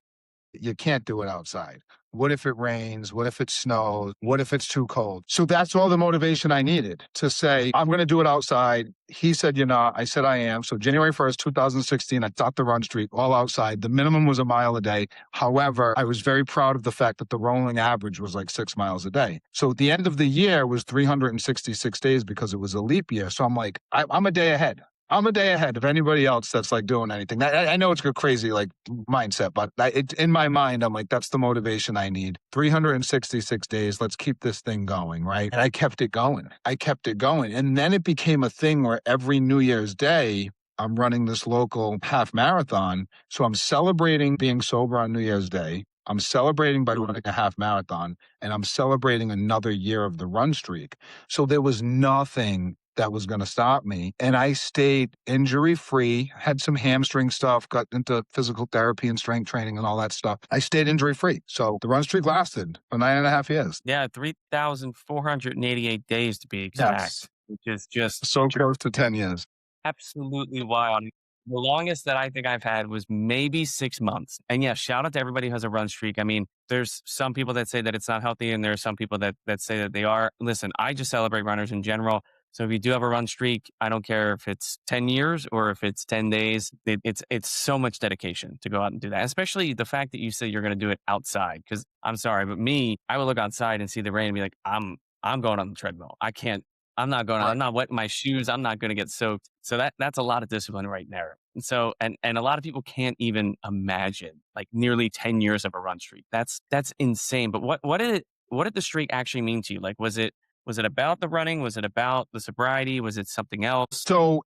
You can't do it outside. What if it rains? What if it snows? What if it's too cold? So that's all the motivation I needed to say, I'm going to do it outside. He said, you're not. I said, I am. So January 1st, 2016, I stopped the run streak all outside. The minimum was a mile a day. However, I was very proud of the fact that the rolling average was like 6 miles a day. So at the end of the year was 366 days because it was a leap year. So I'm like, I'm a day ahead. I'm a day ahead of anybody else that's like doing anything. I know it's a crazy like mindset, but in my mind, I'm like, that's the motivation I need. 366 days. Let's keep this thing going, right? And I kept it going. And then it became a thing where every New Year's Day, I'm running this local half marathon. So I'm celebrating being sober on New Year's Day. I'm celebrating by running a half marathon, and I'm celebrating another year of the run streak. So there was nothing that was going to stop me. And I stayed injury free, had some hamstring stuff, got into physical therapy and strength training and all that stuff. I stayed injury free. So the run streak lasted for 9.5 years. Yeah, 3,488 days to be exact, Yes. which is just So close to 10 years. absolutely wild. The longest that I think I've had was maybe 6 months. And yeah, shout out to everybody who has a run streak. I mean, there's some people that say that it's not healthy, and there are some people that say that they are. Listen, I just celebrate runners in general. So if you do have a run streak, I don't care if it's 10 years or if it's 10 days, it's so much dedication to go out and do that. Especially the fact that you say you're going to do it outside. Because I'm sorry, but me, I would look outside and see the rain and be like, I'm going on the treadmill. I can't. I'm not going. I'm not wetting my shoes. I'm not going to get soaked. So that's a lot of discipline right there. And so and a lot of people can't even imagine like nearly 10 years of a run streak. That's insane. But what did the streak actually mean to you? Like, was it about the running? Was it about the sobriety? Was it something else? So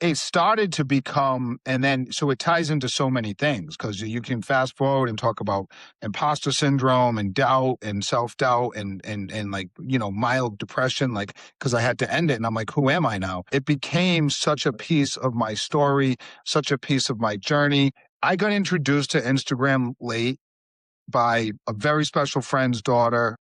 it started to become, and then, so it ties into so many things, because you can fast forward and talk about imposter syndrome and doubt and self-doubt and like, mild depression, like, because I had to end it. And I'm like, who am I now? It became such a piece of my story, such a piece of my journey. I got introduced to Instagram late by a very special friend's daughter.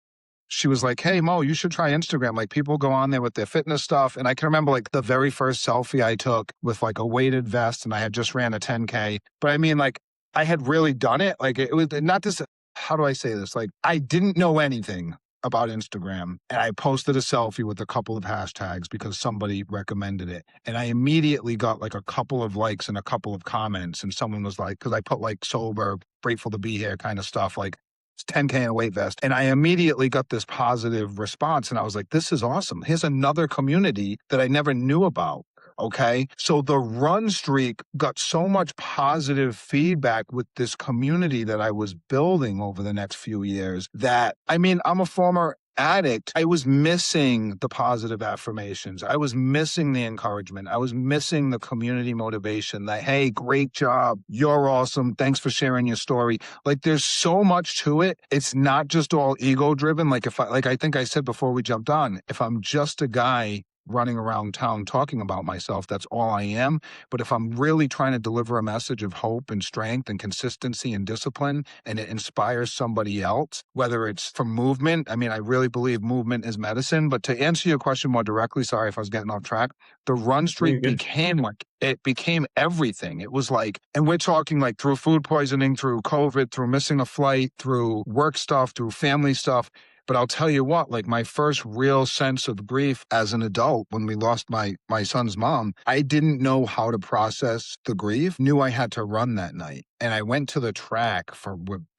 She was like, hey, Mo, you should try Instagram. Like, people go on there with their fitness stuff. And I can remember like the very first selfie I took with like a weighted vest, and I had just ran a 10K. But I mean, like, I had really done it. Like, it was not this, how do I say this? Like, I didn't know anything about Instagram, and I posted a selfie with a couple of hashtags because somebody recommended it. And I immediately got like a couple of likes and a couple of comments. And someone was like, because I put like sober, grateful to be here kind of stuff, like, it's 10K in a weight vest. And I immediately got this positive response. And I was like, this is awesome. Here's another community that I never knew about. Okay. So the run streak got so much positive feedback with this community that I was building over the next few years that, I mean, I'm a former addict, I was missing the positive affirmations. I was missing the encouragement. I was missing the community motivation that, hey, great job. You're awesome. Thanks for sharing your story. Like, there's so much to it. It's not just all ego driven. Like, I think I said before we jumped on, if I'm just a guy running around town talking about myself, that's all I am. But if I'm really trying to deliver a message of hope and strength and consistency and discipline, and it inspires somebody else, whether it's from movement, I mean, I really believe movement is medicine. But to answer your question more directly, sorry if I was getting off track, the run streak it became everything. It was like, and we're talking like through food poisoning, through COVID, through missing a flight, through work stuff, through family stuff. But I'll tell you what, like my first real sense of grief as an adult when we lost my son's mom, I didn't know how to process the grief, knew I had to run that night. And I went to the track for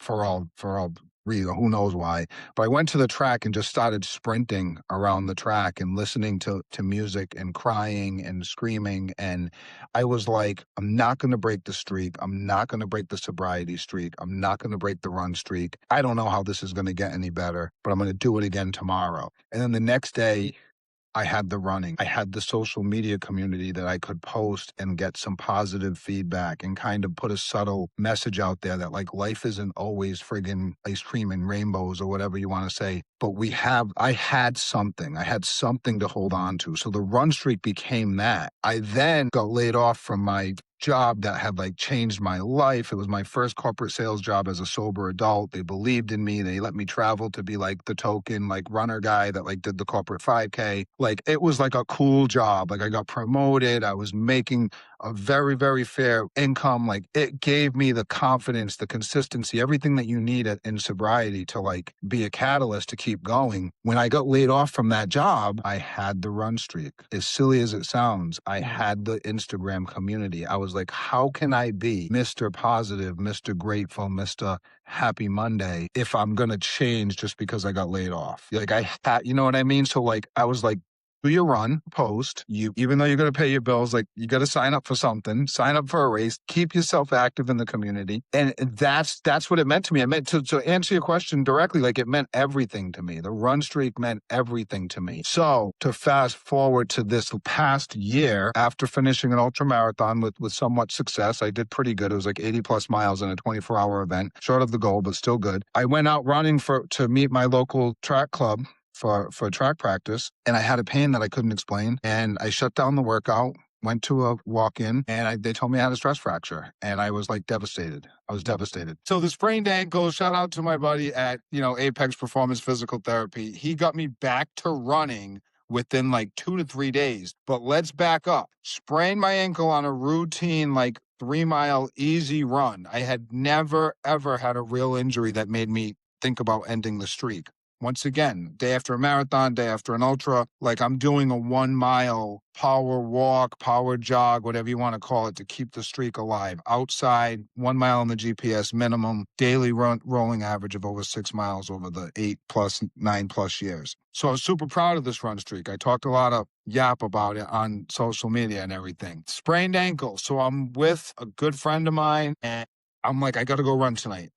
all reason, who knows why, but I went to the track and just started sprinting around the track and listening to music and crying and screaming. And I was like, I'm not going to break the streak. I'm not going to break the sobriety streak. I'm not going to break the run streak. I don't know how this is going to get any better, but I'm going to do it again tomorrow. And then the next day, I had the running. I had the social media community that I could post and get some positive feedback and kind of put a subtle message out there that like life isn't always friggin' ice cream and rainbows or whatever you want to say. But I had something to hold on to. So the run streak became that. I then got laid off from my job that had like changed my life. It was my first corporate sales job as a sober adult. They believed in me. They let me travel to be like the token like runner guy that like did the corporate 5K. Like it was like a cool job. Like I got promoted. I was making a very, very fair income. Like it gave me the confidence, the consistency, everything that you need in sobriety to like be a catalyst to keep going. When I got laid off from that job, I had the run streak. As silly as it sounds, I had the Instagram community. I was like, how can I be Mr. Positive, Mr. Grateful, Mr. Happy Monday if I'm going to change just because I got laid off? Like you know what I mean? So like, I was like, do your run, post. Even though you're going to pay your bills, like you got to sign up for something, sign up for a race, keep yourself active in the community. And that's what it meant to me. I meant to answer your question directly, like it meant everything to me. The run streak meant everything to me. So to fast forward to this past year, after finishing an ultra marathon with somewhat success, I did pretty good. It was like 80 plus miles in a 24-hour event, short of the goal, but still good. I went out running to meet my local track club for track practice, and I had a pain that I couldn't explain, and I shut down the workout, went to a walk-in, and they told me I had a stress fracture, and I was like devastated. I was devastated. So the sprained ankle, shout out to my buddy at Apex Performance Physical Therapy. He got me back to running within like 2 to 3 days. But let's back up. Sprained my ankle on a routine like 3-mile easy run. I had never ever had a real injury that made me think about ending the streak. Once again, day after a marathon, day after an ultra, like I'm doing a 1-mile power walk, power jog, whatever you want to call it, to keep the streak alive. Outside, 1 mile on the GPS minimum, daily rolling average of over 6 miles over the 9+ years. So I was super proud of this run streak. I talked a lot of yap about it on social media and everything. Sprained ankle. So I'm with a good friend of mine and I'm like, I got to go run tonight.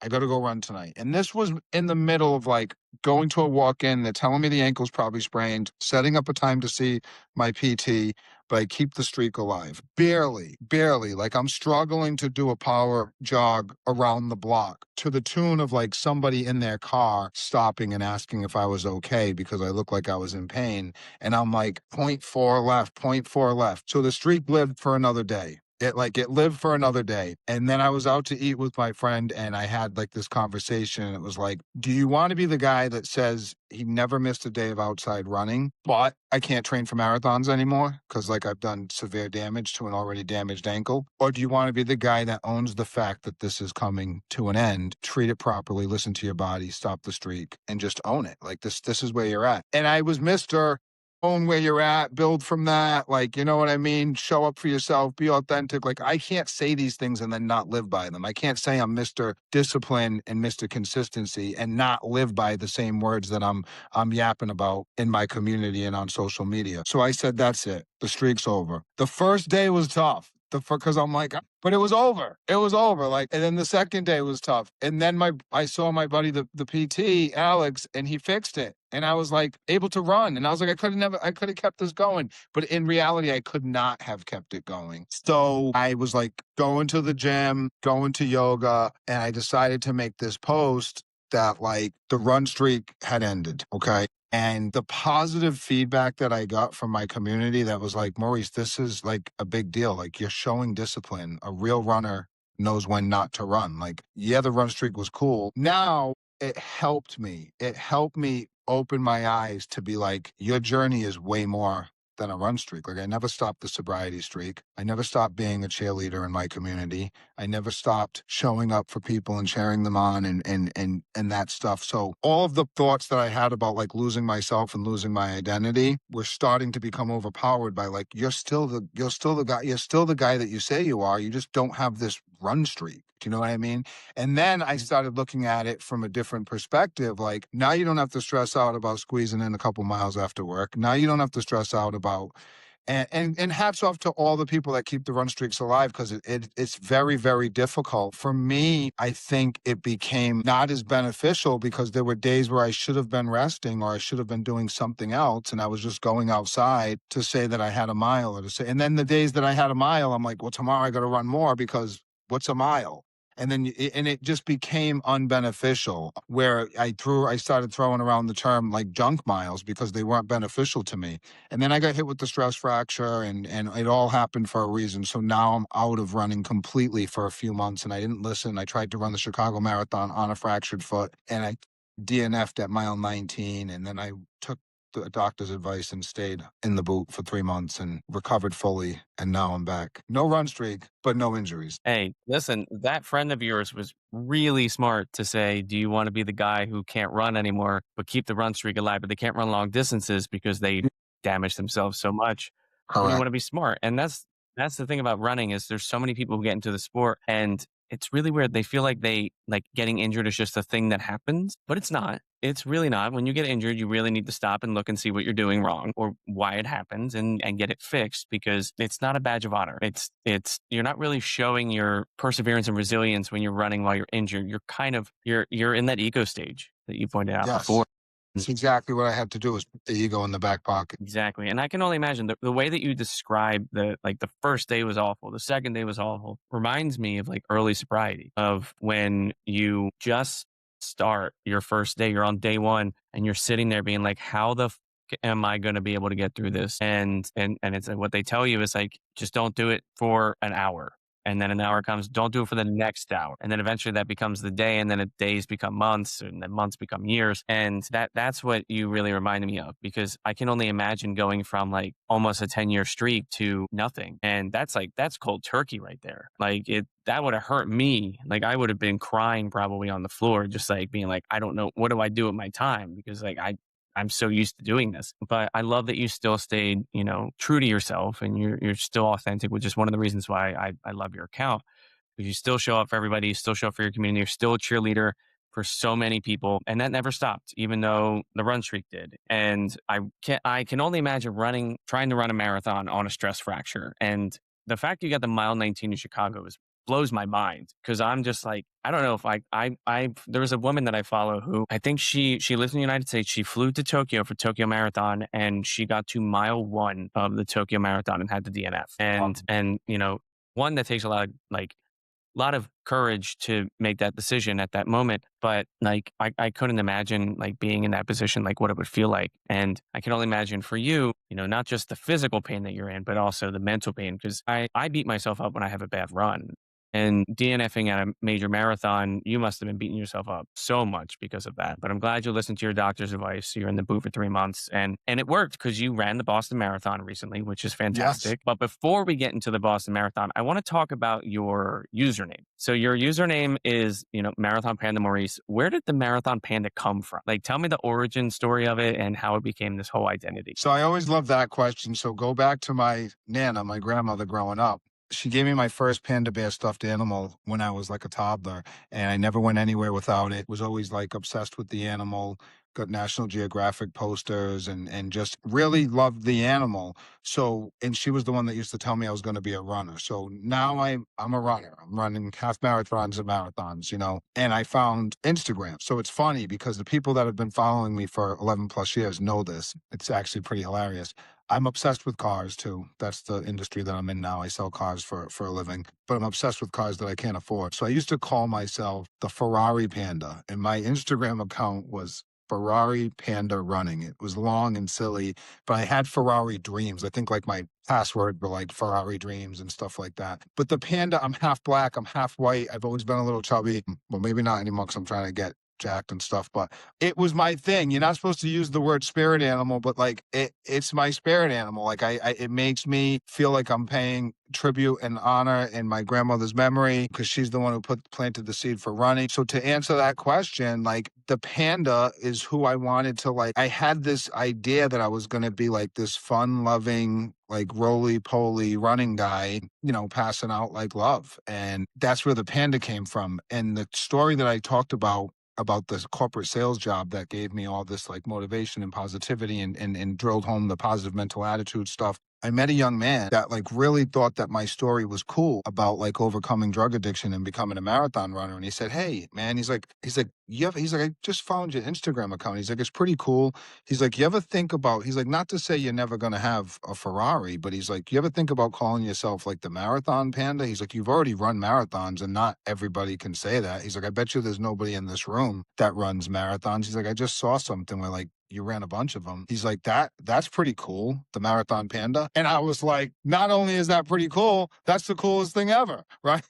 And this was in the middle of like going to a walk-in. They're telling me the ankle's probably sprained, setting up a time to see my PT, but I keep the streak alive. Barely. Like I'm struggling to do a power jog around the block to the tune of like somebody in their car stopping and asking if I was okay because I looked like I was in pain. And I'm like, 0.4 left. So the streak lived for another day. It lived for another day. And then I was out to eat with my friend and I had like this conversation. It was like, do you want to be the guy that says he never missed a day of outside running, but I can't train for marathons anymore because like I've done severe damage to an already damaged ankle? Or do you want to be the guy that owns the fact that this is coming to an end, treat it properly, listen to your body, stop the streak, and just own it? Like this is where you're at. And I was Mr. Own where you're at, build from that, like, you know what I mean? Show up for yourself, be authentic. Like, I can't say these things and then not live by them. I can't say I'm Mr. Discipline and Mr. Consistency and not live by the same words that I'm yapping about in my community and on social media. So I said, that's it. The streak's over. The first day was tough. because I'm like, but it was over. It was over. Like, and then the second day was tough. And then I saw my buddy, the PT, Alex, and he fixed it. And I was like able to run. And I was like, I could have kept this going. But in reality, I could not have kept it going. So I was like going to the gym, going to yoga, and I decided to make this post that like the run streak had ended. Okay. And the positive feedback that I got from my community that was like, Maurice, this is like a big deal. Like you're showing discipline. A real runner knows when not to run. Like, yeah, the run streak was cool. Now it helped me. It helped me open my eyes to be like, your journey is way more than a run streak. Like I never stopped the sobriety streak. I never stopped being a cheerleader in my community. I never stopped showing up for people and cheering them on and that stuff. So all of the thoughts that I had about like losing myself and losing my identity were starting to become overpowered by like, you're still the guy that you say you are. You just don't have this run streak. Do you know what I mean? And then I started looking at it from a different perspective. Like now you don't have to stress out about squeezing in a couple miles after work. Now you don't have to stress out about and hats off to all the people that keep the run streaks alive because it's very, very difficult. For me, I think it became not as beneficial because there were days where I should have been resting or I should have been doing something else. And I was just going outside to say that I had a mile or to say, and then the days that I had a mile, I'm like, well, tomorrow I got to run more because what's a mile? And then it just became unbeneficial where I started throwing around the term like junk miles because they weren't beneficial to me. And then I got hit with the stress fracture and it all happened for a reason. So now I'm out of running completely for a few months and I didn't listen. I tried to run the Chicago Marathon on a fractured foot and I DNF'd at mile 19. And then I took the doctor's advice and stayed in the boot for 3 months and recovered fully. And now I'm back. No run streak, but no injuries. Hey, listen, that friend of yours was really smart to say, do you want to be the guy who can't run anymore, but keep the run streak alive, but they can't run long distances because they damage themselves so much? Or you Correct. want to be smart. And that's the thing about running is there's so many people who get into the sport and it's really weird. They feel like getting injured is just a thing that happens, but it's not. It's really not. When you get injured, you really need to stop and look and see what you're doing wrong or why it happens and get it fixed because it's not a badge of honor. You're not really showing your perseverance and resilience when you're running while you're injured. You're kind of, you're in that ego stage that you pointed out Yes. before. It's exactly what I had to do is put the ego in the back pocket. Exactly. And I can only imagine the way that you describe the first day was awful, the second day was awful, reminds me of like early sobriety of when you just start your first day, you're on day one and you're sitting there being like, how the am I going to be able to get through this? And it's like, what they tell you is like, just don't do it for an hour. And then an hour comes, don't do it for the next hour. And then eventually that becomes the day. And then days become months and then months become years. And that's what you really reminded me of because I can only imagine going from like almost a 10-year streak to nothing. And that's cold turkey right there. Like that would have hurt me. Like I would have been crying probably on the floor, just like being like, I don't know, what do I do with my time? Because like I'm so used to doing this, but I love that you still stayed, true to yourself and you're still authentic, which is one of the reasons why I love your account because you still show up for everybody, you still show up for your community, you're still a cheerleader for so many people. And that never stopped, even though the run streak did. And I can only imagine trying to run a marathon on a stress fracture. And the fact you got the mile 19 in Chicago blows my mind because I'm just like, I don't know if there was a woman that I follow who I think she lives in the United States. She flew to Tokyo for Tokyo Marathon and she got to mile 1 of the Tokyo Marathon and had the DNF. And one that takes a lot of courage to make that decision at that moment. But like, I couldn't imagine like being in that position, like what it would feel like. And I can only imagine for you, not just the physical pain that you're in, but also the mental pain. Cause I beat myself up when I have a bad run. And DNFing at a major marathon, you must have been beating yourself up so much because of that. But I'm glad you listened to your doctor's advice. You're in the boot for 3 months and it worked because you ran the Boston Marathon recently, which is fantastic. Yes. But before we get into the Boston Marathon, I want to talk about your username. So your username is, Marathon Panda Maurice. Where did the Marathon Panda come from? Like, tell me the origin story of it and how it became this whole identity. So I always love that question. So go back to my Nana, my grandmother growing up. She gave me my first panda bear stuffed animal when I was like a toddler, and I never went anywhere without it. Was always like obsessed with the animal. got National Geographic posters, and just really loved the animal. So, and she was the one that used to tell me I was going to be a runner. So now I'm a runner. I'm running half marathons and marathons, and I found Instagram. So it's funny because the people that have been following me for 11 plus years know this. It's actually pretty hilarious. I'm obsessed with cars too. That's the industry that I'm in now. I sell cars for a living, but I'm obsessed with cars that I can't afford. So I used to call myself the Ferrari Panda, and my Instagram account was Ferrari Panda Running. It was long and silly, but I had Ferrari dreams. I think like my password were like Ferrari dreams and stuff like that. But the Panda, I'm half black, I'm half white. I've always been a little chubby. Well, maybe not anymore because I'm trying to get jacked and stuff, but it was my thing. You're not supposed to use the word spirit animal, but like it's my spirit animal. Like it makes me feel like I'm paying tribute and honor in my grandmother's memory because she's the one who planted the seed for running. So to answer that question, like the panda is who I wanted to, like, I had this idea that I was going to be like this fun loving, like roly-poly running guy, passing out like love. And that's where the panda came from. And the story that I talked about this corporate sales job that gave me all this like motivation and positivity and drilled home the positive mental attitude stuff. I met a young man that like really thought that my story was cool about like overcoming drug addiction and becoming a marathon runner. And he said, "Hey man," he's like, I just found your Instagram account. He's like, "It's pretty cool." He's like, "You ever think about," he's like, "not to say you're never going to have a Ferrari, but he's like, you ever think about calling yourself like the Marathon Panda?" He's like, "You've already run marathons and not everybody can say that." He's like, "I bet you there's nobody in this room that runs marathons." He's like, "I just saw something where like you ran a bunch of them." He's like, that's pretty cool, the Marathon Panda. And I was like, not only is that pretty cool, that's the coolest thing ever, right?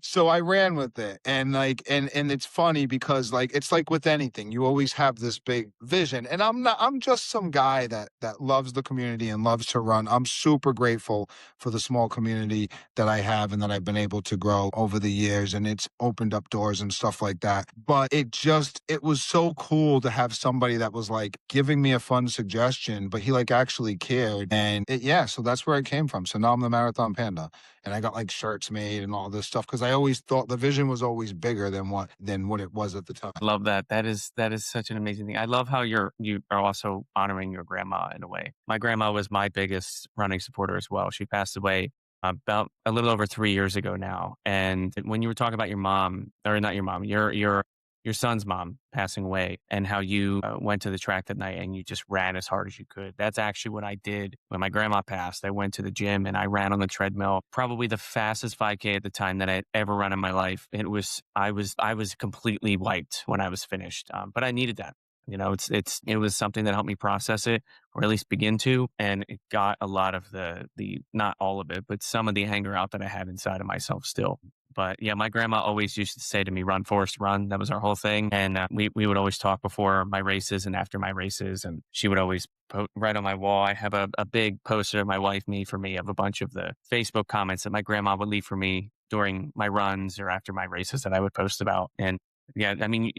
So I ran with it. And like and it's funny because like it's like with anything, you always have this big vision. And I'm just some guy that loves the community and loves to run. I'm super grateful for the small community that I have and that I've been able to grow over the years, and it's opened up doors and stuff like that. But it was so cool to have somebody that was like giving me a fun suggestion, but he like actually cared. And so that's where it came from. So now I'm the Marathon Panda, and I got like shirts made and all this stuff because I always thought the vision was always bigger than what it was at the time. Love that. That is such an amazing thing. I love how you are also honoring your grandma in a way. My grandma was my biggest running supporter as well. She passed away about a little over 3 years ago now. And when you were talking about your mom, or not your mom, your son's mom passing away, and how you went to the track that night and you just ran as hard as you could. That's actually what I did when my grandma passed. I went to the gym and I ran on the treadmill, probably the fastest 5K at the time that I'd ever run in my life. I was completely wiped when I was finished, but I needed that. It was something that helped me process it, or at least begin to, and it got a lot of the not all of it, but some of the anger out that I had inside of myself still. But yeah, my grandma always used to say to me, "Run, Forrest, run." That was our whole thing. And we would always talk before my races and after my races. And she would always right on my wall. I have a big poster of my wife, me for me, of a bunch of the Facebook comments that my grandma would leave for me during my runs or after my races that I would post about. And yeah, I mean,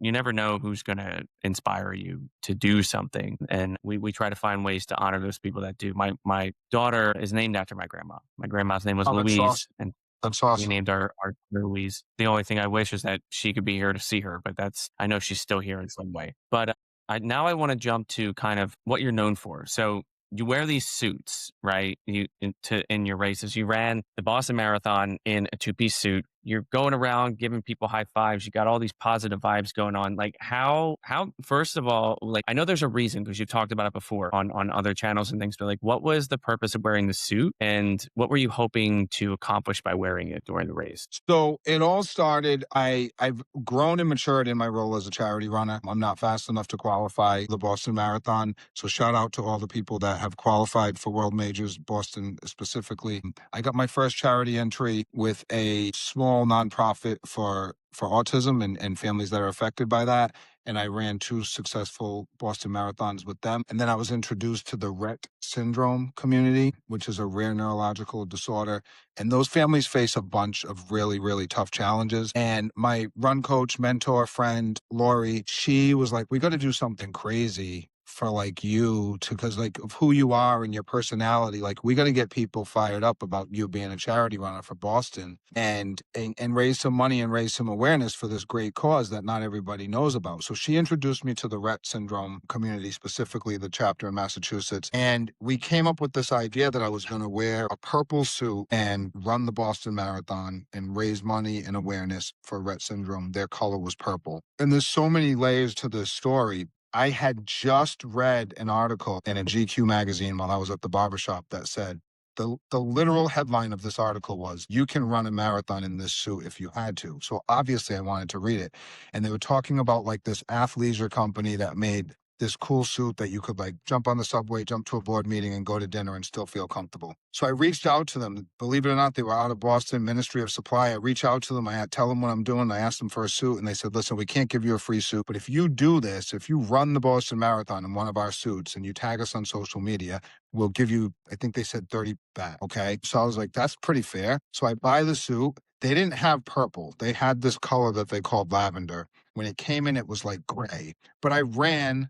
you never know who's going to inspire you to do something. And we try to find ways to honor those people that do. My daughter is named after my grandma. My grandma's name was Oh, that's Louise. awesome. And That's we awesome. named our Louise. The only thing I wish is that she could be here to see her, but I know she's still here in some way. But now I want to jump to kind of what you're known for. So you wear these suits, right? In your races. You ran the Boston Marathon in a two-piece suit. You're going around giving people high fives. You got all these positive vibes going on. Like how first of all, like I know there's a reason because you've talked about it before on other channels and things, but like what was the purpose of wearing the suit and what were you hoping to accomplish by wearing it during the race? So it all started. I've grown and matured in my role as a charity runner. I'm not fast enough to qualify the Boston Marathon. So shout out to all the people that have qualified for world majors, Boston specifically. I got my first charity entry with a small nonprofit for autism and families that are affected by that. And I ran 2 successful Boston marathons with them. And then I was introduced to the Rett syndrome community, which is a rare neurological disorder. And those families face a bunch of really, really tough challenges. And my run coach, mentor, friend, Lori, she was like, we got to do something crazy for like you to, because like of who you are and your personality, like we got to get people fired up about you being a charity runner for Boston and raise some money and raise some awareness for this great cause that not everybody knows about. So she introduced me to the Rett syndrome community, specifically the chapter in Massachusetts, and we came up with this idea that I was going to wear a purple suit and run the Boston Marathon and raise money and awareness for Rett syndrome. Their color was purple, and there's so many layers to this story. I had just read an article in a GQ magazine while I was at the barbershop that said, the literal headline of this article was, "You can run a marathon in this suit if you had to." So obviously I wanted to read it. And they were talking about like this athleisure company that made this cool suit that you could like jump on the subway, jump to a board meeting and go to dinner and still feel comfortable. So I reached out to them. Believe it or not, they were out of Boston, Ministry of Supply. I reach out to them. I tell them what I'm doing. I asked them for a suit and they said, "Listen, we can't give you a free suit, but if you do this, if you run the Boston Marathon in one of our suits and you tag us on social media, we'll give you," I think they said 30 back. Okay. So I was like, that's pretty fair. So I buy the suit. They didn't have purple. They had this color that they called lavender. When it came in, it was like gray. But I ran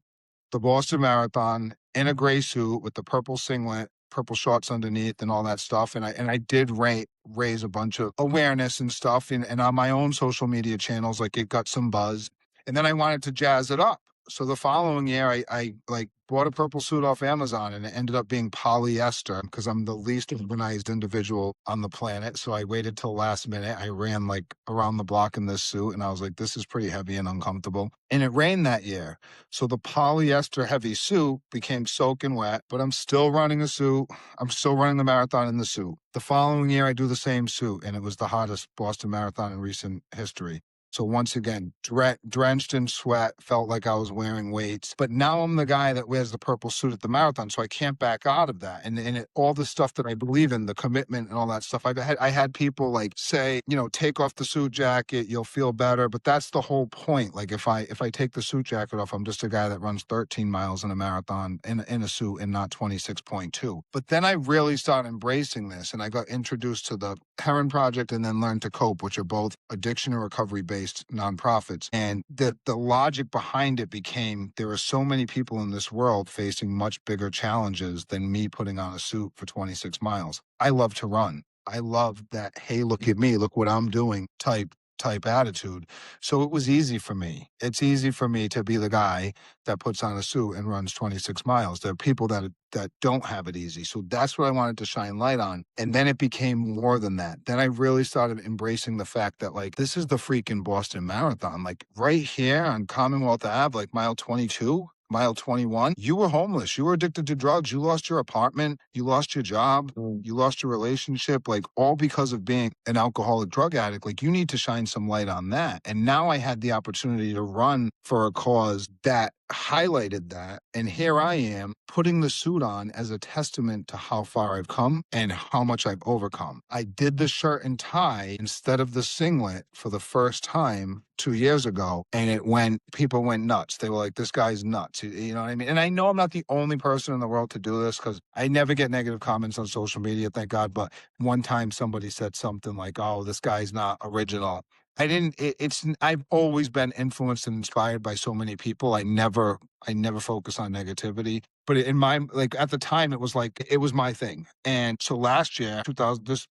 the Boston Marathon in a gray suit with the purple singlet, purple shorts underneath and all that stuff. And I did raise a bunch of awareness and stuff. And on my own social media channels, like it got some buzz. And then I wanted to jazz it up. So the following year, I like bought a purple suit off Amazon and it ended up being polyester because I'm the least organized individual on the planet. So I waited till last minute. I ran like around the block in this suit and I was like, this is pretty heavy and uncomfortable. And it rained that year. So the polyester heavy suit became soaking wet, but I'm still running a suit. I'm still running the marathon in the suit. The following year, I do the same suit and it was the hottest Boston Marathon in recent history. So once again, drenched in sweat, felt like I was wearing weights. But now I'm the guy that wears the purple suit at the marathon, so I can't back out of that. And all the stuff that I believe in, the commitment and all that stuff, I had people like say, take off the suit jacket, you'll feel better. But that's the whole point. Like if I take the suit jacket off, I'm just a guy that runs 13 miles in a marathon in a suit and not 26.2. But then I really started embracing this, and I got introduced to the Heron Project and then Learn to Cope, which are both addiction and recovery based nonprofits. And the logic behind it became, there are so many people in this world facing much bigger challenges than me putting on a suit for 26 miles. I love to run. I love that, hey, look at me, look what I'm doing type attitude. So it was easy for me. It's easy for me to be the guy that puts on a suit and runs 26 miles. There are people that don't have it easy. So that's what I wanted to shine light on. And then it became more than that. Then I really started embracing the fact that like, this is the freaking Boston Marathon. Like right here on Commonwealth Ave, like mile 22, mile 21, you were homeless. You were addicted to drugs. You lost your apartment. You lost your job. You lost your relationship, like all because of being an alcoholic drug addict. Like you need to shine some light on that. And now I had the opportunity to run for a cause that highlighted that. And here I am putting the suit on as a testament to how far I've come and how much I've overcome. I did the shirt and tie instead of the singlet for the first time 2 years ago. And people went nuts. They were like, this guy's nuts. You know what I mean? And I know I'm not the only person in the world to do this because I never get negative comments on social media, thank God. But one time somebody said something like, oh, this guy's not original. I've always been influenced and inspired by so many people. I never focus on negativity, but at the time it was my thing. And so last year,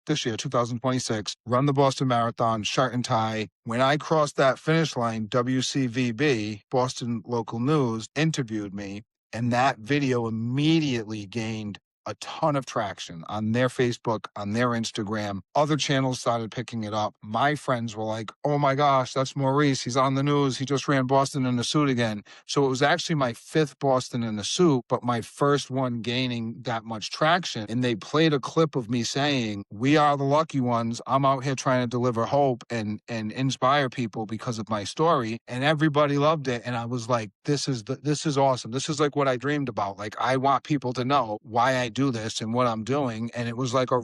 this year, 2026, run the Boston Marathon, shirt and tie. When I crossed that finish line, WCVB, Boston Local News, interviewed me, and that video immediately gained a ton of traction on their Facebook, on their Instagram. Other channels started picking it up. My friends were like, oh my gosh, that's Maurice. He's on the news. He just ran Boston in a suit again. So it was actually my 5th Boston in a suit, but my first one gaining that much traction. And they played a clip of me saying, we are the lucky ones. I'm out here trying to deliver hope and inspire people because of my story. And everybody loved it. And I was like, this is awesome. This is like what I dreamed about. Like, I want people to know why I do this and what I'm doing. And it was like a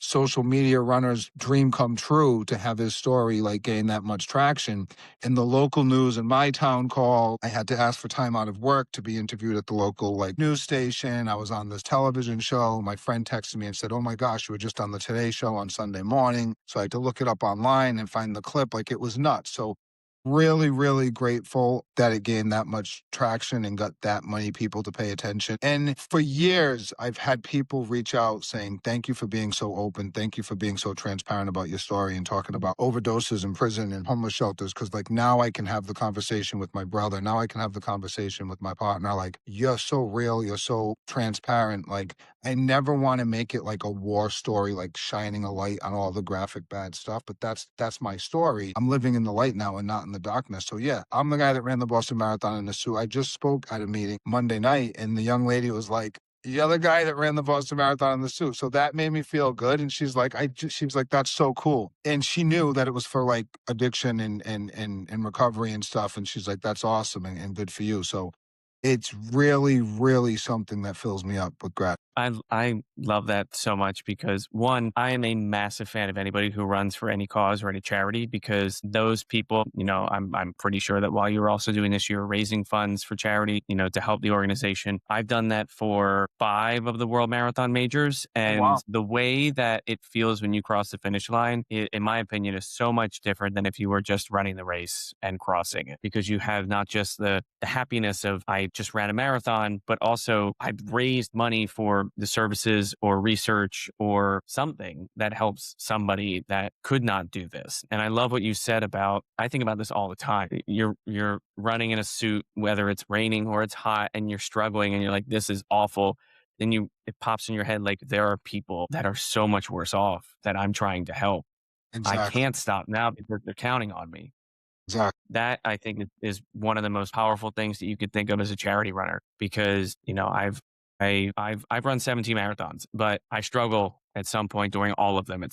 social media runner's dream come true to have his story like gain that much traction. In the local news in my town called, I had to ask for time out of work to be interviewed at the local like news station. I was on this television show. My friend texted me and said, oh my gosh, you were just on the Today Show on Sunday morning. So I had to look it up online and find the clip. Like, it was nuts. So Really, really grateful that it gained that much traction and got that many people to pay attention. And for years, I've had people reach out saying, thank you for being so open. Thank you for being so transparent about your story and talking about overdoses in prison and homeless shelters. Cause like now I can have the conversation with my brother. Now I can have the conversation with my partner. Like, you're so real. You're so transparent. Like, I never want to make it like a war story, like shining a light on all the graphic bad stuff. But that's my story. I'm living in the light now and not in the darkness. So yeah, I'm the guy that ran the Boston Marathon in the suit. I just spoke at a meeting Monday night, and the young lady was like, "You're the guy that ran the Boston Marathon in the suit." So that made me feel good. And she's like, she was like, "That's so cool." And she knew that it was for like addiction and recovery and stuff. And she's like, "That's awesome and good for you." So it's really, really something that fills me up with gratitude. I love that so much because one, I am a massive fan of anybody who runs for any cause or any charity because those people, I'm pretty sure that while you're also doing this, you're raising funds for charity, to help the organization. I've done that for 5 of the World Marathon majors, Oh, and wow. the way that it feels when you cross the finish line, in my opinion, is so much different than if you were just running the race and crossing it because you have not just the happiness of I just ran a marathon, but also I've raised money for the services or research or something that helps somebody that could not do this. And I love what you said about, I think about this all the time. You're running in a suit, whether it's raining or it's hot and you're struggling and you're like, this is awful. Then it pops in your head like there are people that are so much worse off that I'm trying to help. I Exactly. can't stop now because they're counting on me. Exactly. That I think is one of the most powerful things that you could think of as a charity runner because, I've run 17 marathons, but I struggle at some point during all of them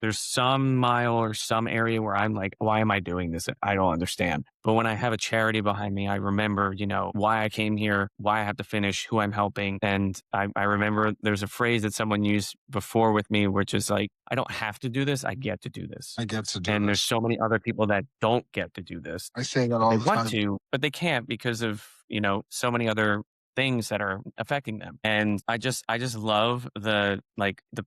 there's some mile or some area where I'm like, why am I doing this? I don't understand. But when I have a charity behind me, I remember, why I came here, why I have to finish, who I'm helping. And I remember there's a phrase that someone used before with me, which is like, I don't have to do this. I get to do this. I get to do And there's this. so many other people that don't get to do this, I say that but they all the want time. to, but they can't because of, so many other things that are affecting them. And I just love the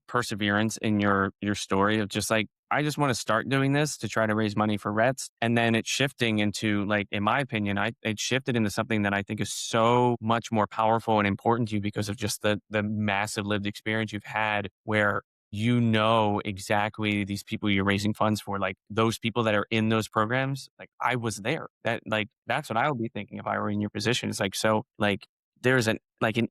perseverance in your story of just like, I just want to start doing this to try to raise money for vets. And then it's shifting into like, in my opinion, it shifted into something that I think is so much more powerful and important to you because of just the massive lived experience you've had where exactly these people you're raising funds for, like those people that are in those programs, like I was there. That's what I would be thinking if I were in your position. It's like, so like there's an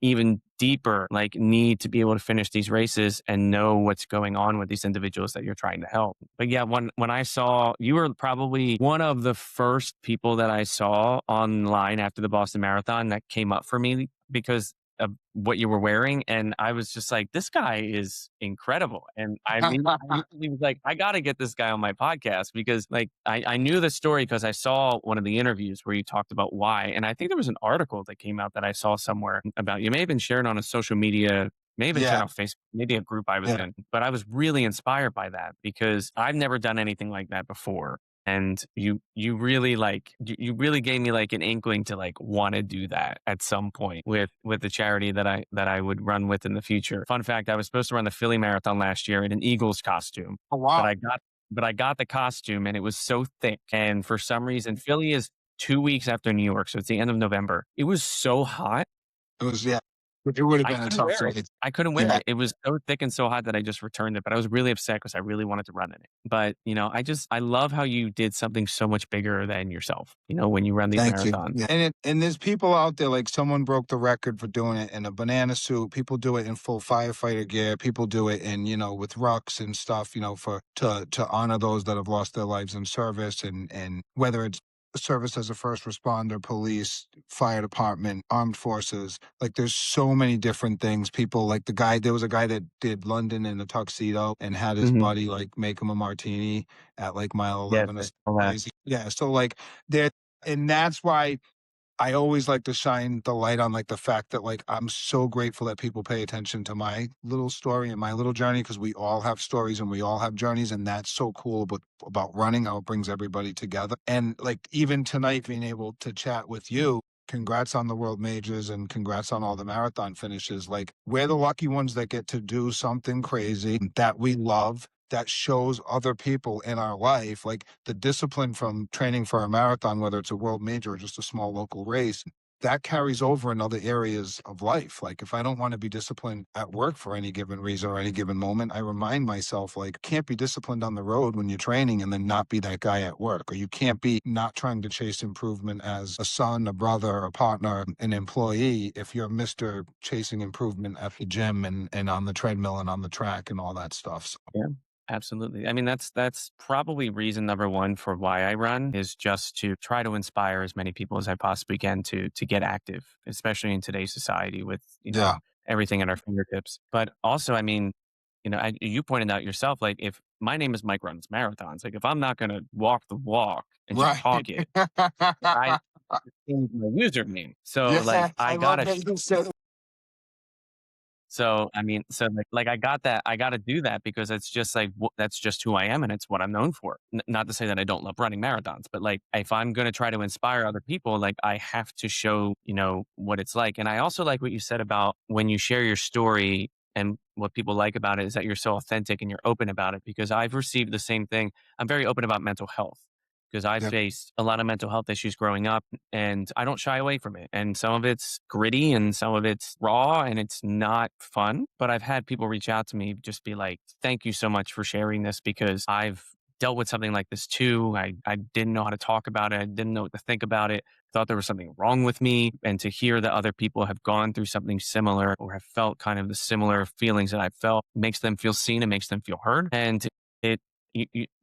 even deeper like need to be able to finish these races and know what's going on with these individuals that you're trying to help. But yeah, when I saw you were probably one of the first people that I saw online after the Boston Marathon that came up for me because of what you were wearing. And I was just like, this guy is incredible. And I immediately was like, I got to get this guy on my podcast because like I knew the story because I saw one of the interviews where you talked about why. And I think there was an article that came out that I saw somewhere about you may have been shared on a social media, may have been shared Yeah. on Facebook, maybe a group I was Yeah. in. But I was really inspired by that because I've never done anything like that before. And you really you really gave me like an inkling to like want to do that at some point with the charity that I would run with in the future. Fun fact, I was supposed to run the Philly Marathon last year in an Eagles costume, Oh, but wow. I got the costume and it was so thick. And for some reason, Philly is 2 weeks after New York, so it's the end of November. It was so hot It was, yeah. It would have I been a couldn't tough wear it. race. I couldn't wear Yeah. it. It was so thick and so hot that I just returned it, but I was really upset because I really wanted to run in it. But, I love how you did something so much bigger than yourself, when you run these Thank you. marathons. Yeah. And there's people out there like someone broke the record for doing it in a banana suit. People do it in full firefighter gear. People do it in, with rucks and stuff, for to honor those that have lost their lives in service and whether it's service as a first responder, police, fire department, armed forces. Like there's so many different things. People like there was a guy that did London in a tuxedo and had his Mhm. buddy like make him a martini at like mile Yes, 11 or I something saw that. crazy. Yeah. So like there, and that's why I always like to shine the light on like the fact that like I'm so grateful that people pay attention to my little story and my little journey because we all have stories and we all have journeys and that's so cool about running how it brings everybody together. And like even tonight being able to chat with you, congrats on the world majors and congrats on all the marathon finishes. Like we're the lucky ones that get to do something crazy that we love that shows other people in our life, like the discipline from training for a marathon, whether it's a world major or just a small local race, that carries over in other areas of life. Like if I don't want to be disciplined at work for any given reason or any given moment, I remind myself like can't be disciplined on the road when you're training and then not be that guy at work. Or you can't be not trying to chase improvement as a son, a brother, a partner, an employee if you're Mr. chasing improvement at the gym and on the treadmill and on the track and all that stuff. So, Yeah, absolutely. I mean, that's probably reason number one for why I run is just to try to inspire as many people as I possibly can to get active, especially in today's society with, yeah. everything at our fingertips. But also, I mean, you pointed out yourself, like if my name is Mike runs marathons, like if I'm not going to walk the walk and just Right. talk it, I change my username. So like Yeah, I I love gotta that you said. So, I mean, so like I got that, I got to do that because it's just like, that's just who I am and it's what I'm known for. Not to say that I don't love running marathons, but like if I'm going to try to inspire other people, like I have to show, what it's like. And I also like what you said about when you share your story and what people like about it is that you're so authentic and you're open about it because I've received the same thing. I'm very open about mental health because I Yeah. faced a lot of mental health issues growing up and I don't shy away from it. And some of it's gritty and some of it's raw and it's not fun. But I've had people reach out to me, just be like, thank you so much for sharing this because I've dealt with something like this too. I didn't know how to talk about it. I didn't know what to think about it. Thought there was something wrong with me. And to hear that other people have gone through something similar or have felt kind of the similar feelings that I felt makes them feel seen and makes them feel heard. And it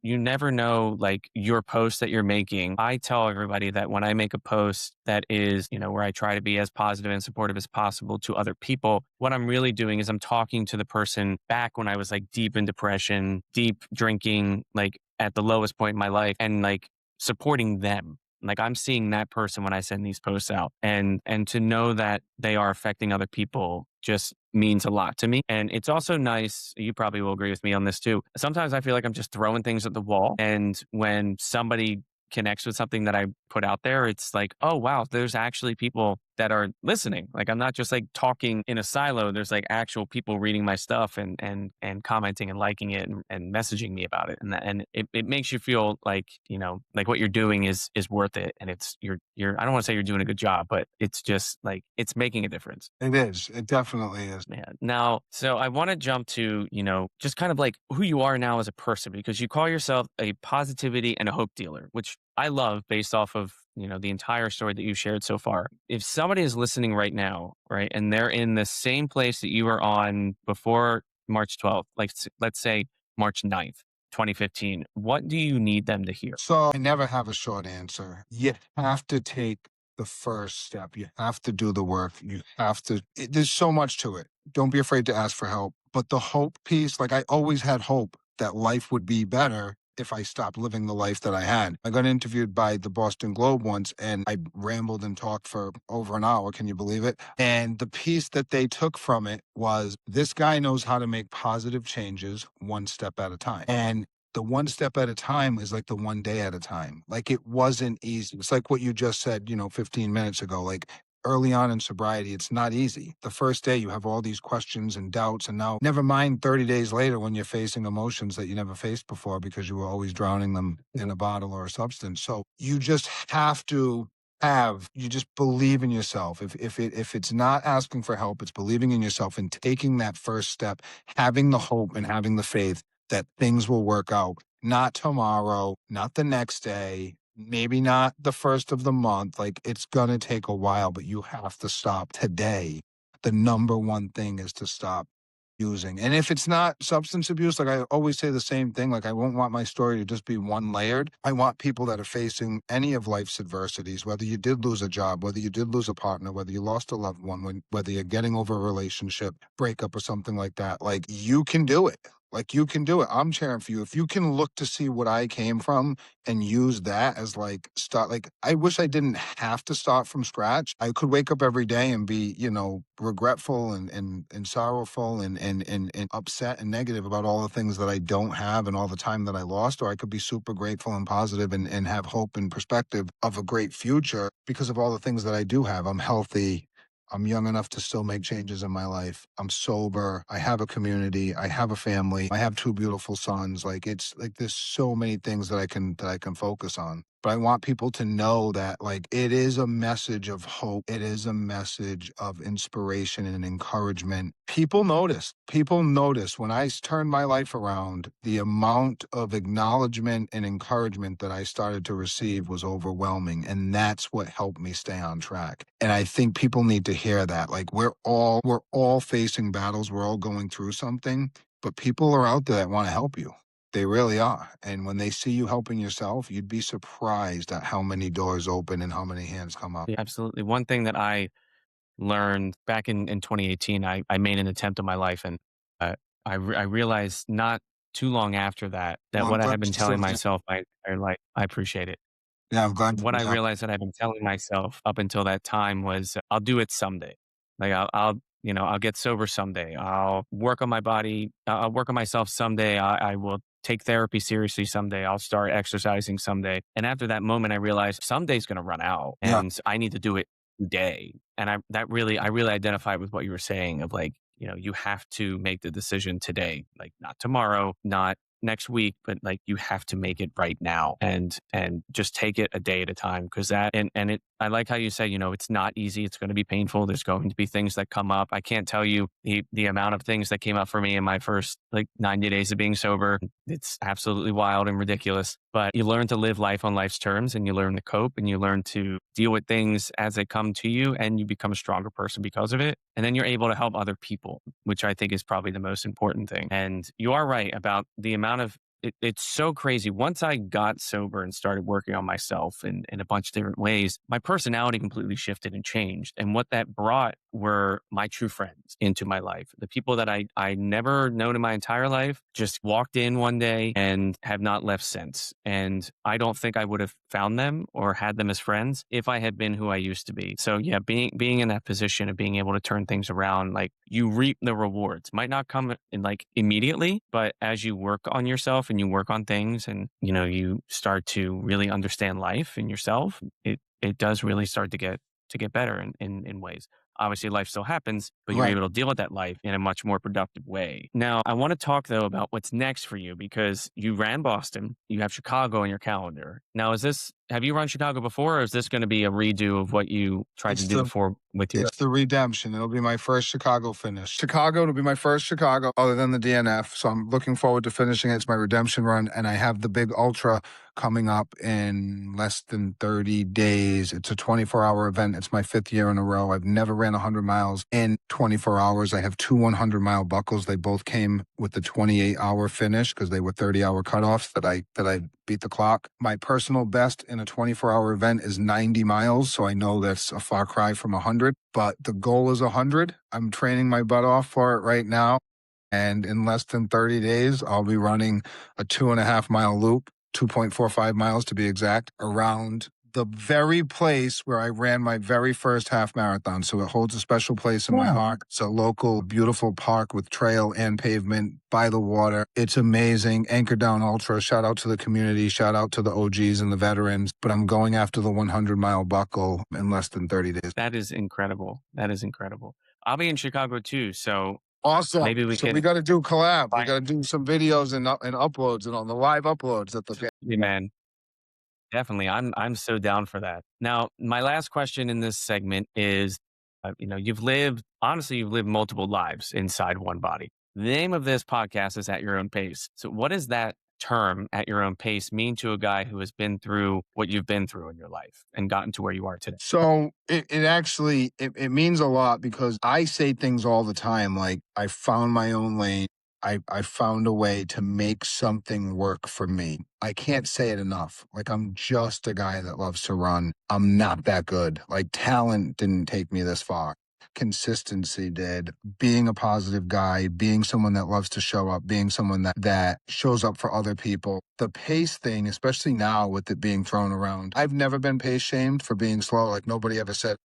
you never know like your post that you're making. I tell everybody that when I make a post that is, where I try to be as positive and supportive as possible to other people, what I'm really doing is I'm talking to the person back when I was like deep in depression, deep drinking, like at the lowest point in my life and like supporting them. Like I'm seeing that person when I send these posts out and to know that they are affecting other people just means a lot to me. And it's also nice, you probably will agree with me on this too. Sometimes I feel like I'm just throwing things at the wall. And when somebody connects with something that I put out there, it's like, oh wow, there's actually people that are listening. Like I'm not just like talking in a silo. There's like actual people reading my stuff and commenting and liking it and messaging me about it. And it makes you feel like, like what you're doing is worth it. And it's you're I don't want to say you're doing a good job, but it's just like it's making a difference. It is. It definitely is. Yeah. Now, so I want to jump to, just kind of like who you are now as a person, because you call yourself a positivity and a hope dealer, which I love based off of, the entire story that you shared so far. If somebody is listening right now, right, and they're in the same place that you were on before March 12th, like let's say March 9th, 2015, what do you need them to hear? So I never have a short answer. You have to take the first step. You have to do the work. You have to, there's so much to it. Don't be afraid to ask for help. But the hope piece, like I always had hope that life would be better if I stopped living the life that I had. I got interviewed by the Boston Globe once and I rambled and talked for over an hour. Can you believe it? And the piece that they took from it was this guy knows how to make positive changes one step at a time. And the one step at a time is like the one day at a time. Like it wasn't easy. It's like what you just said, 15 minutes ago. Like early on in sobriety, it's not easy. The first day you have all these questions and doubts. And now never mind 30 days later when you're facing emotions that you never faced before because you were always drowning them in a bottle or a substance. So you just have to you just believe in yourself. If it's not asking for help, it's believing in yourself and taking that first step, having the hope and having the faith that things will work out. Not tomorrow, not the next day, maybe not the first of the month. Like it's going to take a while, but you have to stop today. The number one thing is to stop using. And if it's not substance abuse, like I always say the same thing, like I won't want my story to just be one layered. I want people that are facing any of life's adversities, whether you did lose a job, whether you did lose a partner, whether you lost a loved one, whether you're getting over a relationship breakup or something like that, like you can do it. Like you can do it. I'm cheering for you. If you can look to see what I came from and use that as like start, like I wish I didn't have to start from scratch. I could wake up every day and be, regretful and sorrowful and upset and negative about all the things that I don't have and all the time that I lost. Or I could be super grateful and positive and have hope and perspective of a great future because of all the things that I do have. I'm healthy. I'm young enough to still make changes in my life. I'm sober. I have a community. I have a family. I have two beautiful sons. Like it's like there's so many things that I can focus on. But I want people to know that like it is a message of hope. It is a message of inspiration and encouragement. People notice. People notice when I turned my life around, the amount of acknowledgement and encouragement that I started to receive was overwhelming. And that's what helped me stay on track. And I think people need to hear that. Like we're all facing battles. We're all going through something, but people are out there that want to help you. They really are. And when they see you helping yourself, you'd be surprised at how many doors open and how many hands come up. Yeah, absolutely. One thing that I learned back in 2018, I made an attempt on my life, and I realized not too long after that Well, I'm what I glad had been you still telling do. myself, I appreciate it. Yeah, I'm glad. What I Yeah, realized that I've been telling myself up until that time was, I'll do it someday. Like I'll get sober someday. I'll work on my body. I'll work on myself someday. I will take therapy seriously someday. I'll start exercising someday. And after that moment, I realized someday's going to run out, yeah, and I need to do it today. And I really identified with what you were saying of like, you have to make the decision today, like not tomorrow, not next week, but like you have to make it right now, and just take it a day at a time. Because that and it I like how you say, it's not easy. It's going to be painful. There's going to be things that come up. I can't tell you the amount of things that came up for me in my first like 90 days of being sober. It's absolutely wild and ridiculous. But you learn to live life on life's terms, and you learn to cope, and you learn to deal with things as they come to you, and you become a stronger person because of it. And then you're able to help other people, which I think is probably the most important thing. And you are right about the amount of it's so crazy. Once I got sober and started working on myself in a bunch of different ways, my personality completely shifted and changed. And what that brought were my true friends into my life. The people that I never known in my entire life just walked in one day and have not left since. And I don't think I would have found them or had them as friends if I had been who I used to be. So yeah, being in that position of being able to turn things around, like you reap the rewards. Might not come in like immediately, but as you work on yourself and you work on things, and you start to really understand life and yourself, it does really start to get better in ways. Obviously, life still happens, but you're right. able to deal with that life in a much more productive way. Now, I want to talk though about what's next for you, because you ran Boston, you have Chicago on your calendar. Now, have you run Chicago before, or is this going to be a redo of what you tried to It's do the before with your? It's the redemption. It'll be my first Chicago finish. Chicago, it'll be my first Chicago other than the DNF. So I'm looking forward to finishing it. It's my redemption run. And I have the big ultra coming up in less than 30 days. It's a 24-hour event. It's my fifth year in a row. I've never ran 100 miles in 24 hours. I have two 100-mile buckles. They both came with the 28-hour finish because they were 30-hour cutoffs that I beat the clock. My personal best in a 24-hour event is 90 miles. So I know that's a far cry from 100, but the goal is 100. I'm training my butt off for it right now. And in less than 30 days, I'll be running a 2.5 mile loop, 2.45 miles to be exact, around the very place where I ran my very first half marathon. So it holds a special place in my heart. It's a local, beautiful park with trail and pavement by the water. It's amazing. Anchor Down Ultra. Shout out to the community. Shout out to the OGs and the veterans. But I'm going after the 100-mile buckle in less than 30 days. That is incredible. That is incredible. I'll be in Chicago too, so Awesome. maybe we So we can got to do collab. We find got to do some videos and uploads and on the live uploads at the. you, man. Definitely. I'm so down for that. Now, my last question in this segment is, you've lived multiple lives inside one body. The name of this podcast is At Your Own Pace. So what does that term, at your own pace, mean to a guy who has been through what you've been through in your life and gotten to where you are today? So it actually it means a lot because I say things all the time like I found my own lane. I found a way to make something work for me. I can't say it enough. Like I'm just a guy that loves to run. I'm not that good. Like talent didn't take me this far. Consistency did. Being a positive guy, being someone that loves to show up, being someone that shows up for other people. The pace thing, especially now with it being thrown around. I've never been pace shamed for being slow. Like nobody ever said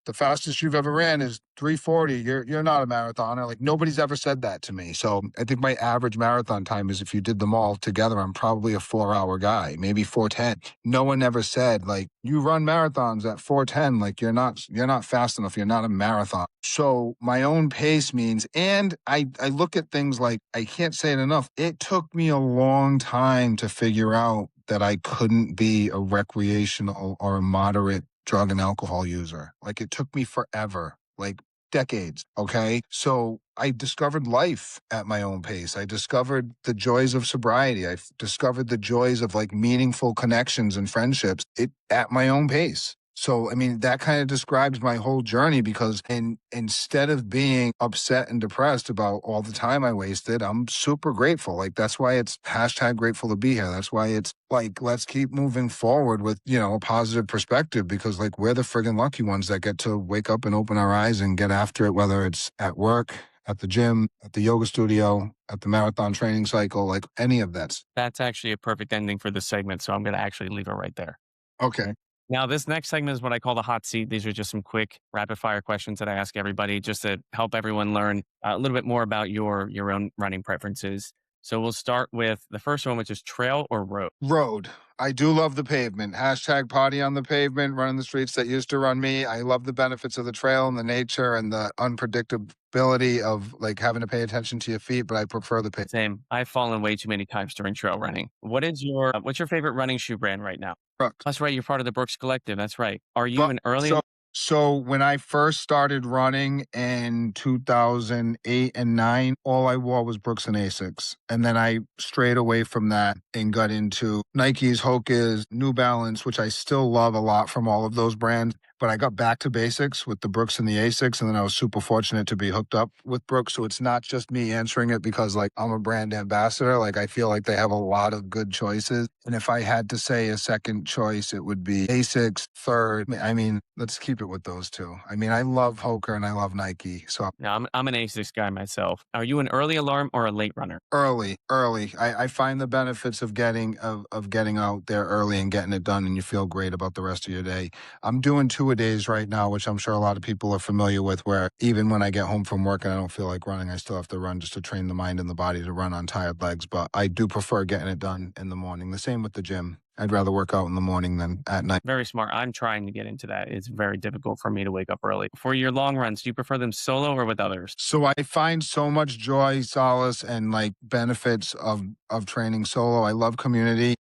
the fastest you've ever ran is 3:40. You're not a marathoner. Like nobody's ever said that to me. So I think my average marathon time is, if you did them all together, I'm probably a 4 hour guy, maybe 4:10. No one ever said like, you run marathons at 4:10. Like you're not fast enough. You're not a marathon. So my own pace means, and I look at things like, I can't say it enough. It took me a long time to figure out that I couldn't be a recreational or a moderate drug and alcohol user. Like it took me forever, like decades. Okay. So I discovered life at my own pace. I discovered the joys of sobriety. I discovered the joys of like meaningful connections and friendships at my own pace. So, I mean, that kind of describes my whole journey, because instead of being upset and depressed about all the time I wasted, I'm super grateful. Like, that's why it's hashtag grateful to be here. That's why it's like, let's keep moving forward with, a positive perspective, because like we're the friggin' lucky ones that get to wake up and open our eyes and get after it, whether it's at work, at the gym, at the yoga studio, at the marathon training cycle, like any of that. That's actually a perfect ending for this segment. So I'm going to actually leave it right there. Okay. Now, this next segment is what I call the hot seat. These are just some quick rapid fire questions that I ask everybody just to help everyone learn a little bit more about your own running preferences. So we'll start with the first one, which is trail or road. Road. I do love the pavement. Hashtag party on the pavement, running the streets that used to run me. I love the benefits of the trail and the nature and the unpredictability of like having to pay attention to your feet, but I prefer the pavement. Same. I've fallen way too many times during trail running. What's your favorite running shoe brand right now? Brooks. That's right. You're part of the Brooks Collective. That's right. Are you But an early? so when I first started running in 2008 and 9, all I wore was Brooks and Asics. And then I strayed away from that and got into Nikes, Hokas, New Balance, which I still love a lot from all of those brands. But I got back to basics with the Brooks and the Asics, and then I was super fortunate to be hooked up with Brooks. So it's not just me answering it because like I'm a brand ambassador. Like I feel like they have a lot of good choices. And if I had to say a second choice, it would be Asics. Third, I mean, let's keep it with those two. I mean, I love Hoka and I love Nike. So No, I'm an ASICS guy myself. Are you an early alarm or a late runner? early. I find the benefits of getting out there early and getting it done, and you feel great about the rest of your day. I'm doing 2-a-days right now, which I'm sure a lot of people are familiar with, where even when I get home from work and I don't feel like running, I still have to run just to train the mind and the body to run on tired legs. But I do prefer getting it done in the morning. The same with the gym. I'd rather work out in the morning than at night. Very smart. I'm trying to get into that. It's very difficult for me to wake up early. For your long runs, do you prefer them solo or with others? So I find so much joy, solace, and like benefits of training solo. I love community.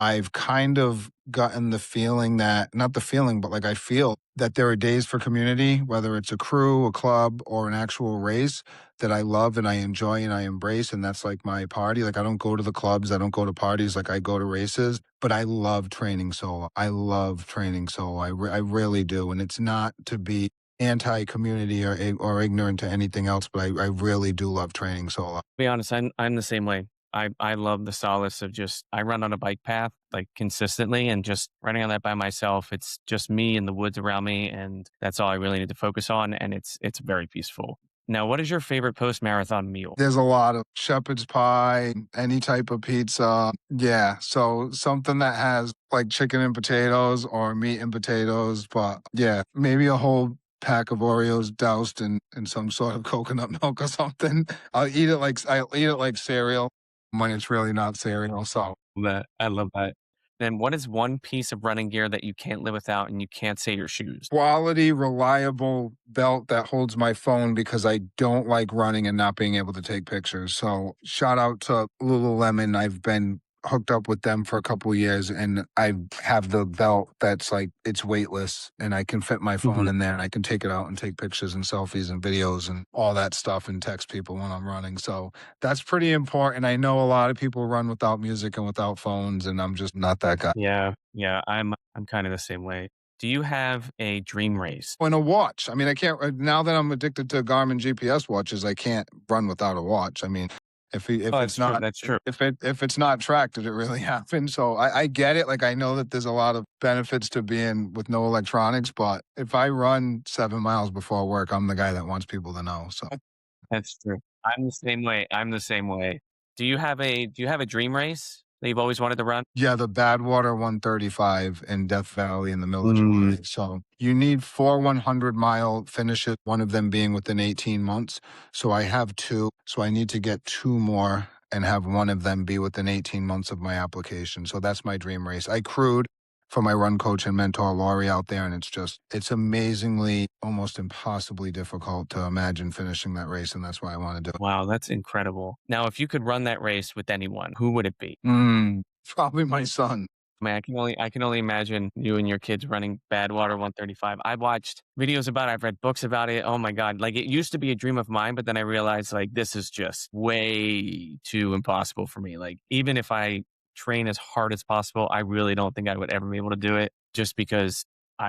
I've kind of gotten the feeling that, not the feeling, but like I feel that there are days for community, whether it's a crew, a club, or an actual race, that I love and I enjoy and I embrace. And that's like my party. Like I don't go to the clubs, I don't go to parties, like I go to races, but I love training solo. I love training solo. I really do. And it's not to be anti-community or ignorant to anything else, but I really do love training solo. To be honest, I'm the same way. I love the solace of just I run on a bike path like consistently and just running on that by myself. It's just me and the woods around me, and that's all I really need to focus on. And it's very peaceful. Now, what is your favorite post marathon meal? There's a lot of shepherd's pie, any type of pizza. Yeah. So something that has like chicken and potatoes or meat and potatoes. But yeah, maybe a whole pack of Oreos doused in some sort of coconut milk or something. I'll eat it like cereal when it's really not cereal. So That I love that. Then what is one piece of running gear that you can't live without and you can't say your shoes? quality, reliable belt that holds my phone, because I don't like running and not being able to take pictures. So shout out to Lululemon. I've been hooked up with them for a couple of years, and I have the belt that's like, it's weightless, and I can fit my phone in there and I can take it out and take pictures and selfies and videos and all that stuff and text people when I'm running. So that's pretty important. I know a lot of people run without music and without phones, and I'm just not that guy. Yeah, I'm kind of the same way. Do you have a dream race? And a watch. I mean, I can't, now that I'm addicted to Garmin GPS watches, I can't run without a watch. I mean, if Oh, it's that's true. not, That's true. if it's not tracked, did it really happen? So I get it. Like I know that there's a lot of benefits to being with no electronics, but if I run 7 miles before work, I'm the guy that wants people to know. So That's true. I'm the same way. I'm the same way. Do you have a dream race? that you've always wanted to run? Yeah, the Badwater 135 in Death Valley in the middle of Mm. July. So you need 4 100-mile finishes, one of them being within 18 months. So I have two. So I need to get two more and have one of them be within 18 months of my application. So that's my dream race. I crewed for my run coach and mentor, Laurie, out there, and it's amazingly, almost impossibly difficult to imagine finishing that race, and that's why I want to do it. Wow, that's incredible. Now, if you could run that race with anyone, who would it be? Probably my son. Man, I can only imagine you and your kids running Badwater 135. I've watched videos about it. I've read books about it. Oh my God. Like it used to be a dream of mine, but then I realized like this is just way too impossible for me. Like even if I train as hard as possible, I really don't think I would ever be able to do it just because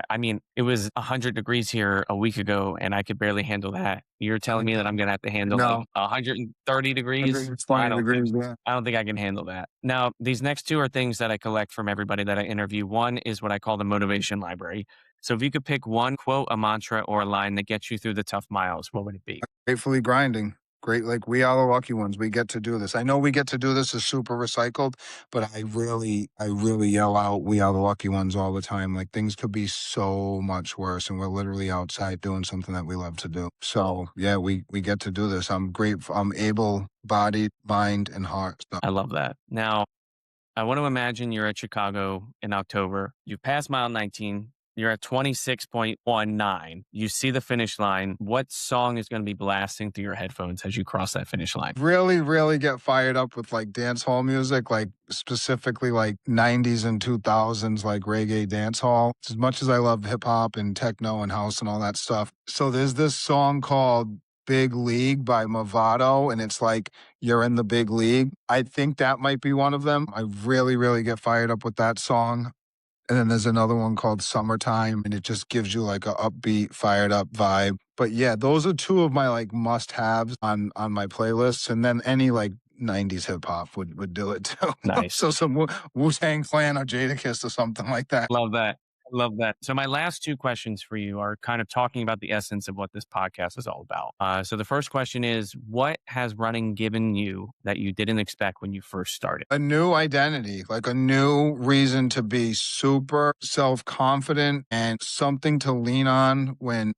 I mean, it was 100 degrees here a week ago and I could barely handle that. You're telling me that I'm going to have to handle like No, 130 degrees? 120 degrees, yeah. I don't think I can handle that. Now, these next two are things that I collect from everybody that I interview. One is what I call the motivation library. So if you could pick one quote, a mantra, or a line that gets you through the tough miles, what would it be? Gratefully grinding. Great, like we are the lucky ones. We get to do this. I know we get to do this as super recycled, but I really yell out, "We are the lucky ones" all the time. Like things could be so much worse, and we're literally outside doing something that we love to do. So yeah, we get to do this. I'm grateful. I'm able-bodied, mind and heart. So I love that. Now, I want to imagine you're at Chicago in October. You've passed mile 19. You're at 26.19. You see the finish line. What song is going to be blasting through your headphones as you cross that finish line? really get fired up with like dance hall music, like specifically like 90s and 2000s, like reggae dance hall. As much as I love hip hop and techno and house and all that stuff. So there's this song called Big League by Movado, and it's like you're in the big league. I think that might be one of them. I really get fired up with that song. And then there's another one called Summertime, and it just gives you like a upbeat, fired up vibe. But yeah, those are two of my like must haves on my playlists. And then any like 90s hip hop would do it too. Nice. So some Wu-Tang Clan or Jadakiss or something like that. Love that. Love that. So my last two questions for you are kind of talking about the essence of what this podcast is all about. So the first question is, what has running given you that you didn't expect when you first started? A new identity, like a new reason to be super self-confident and something to lean on when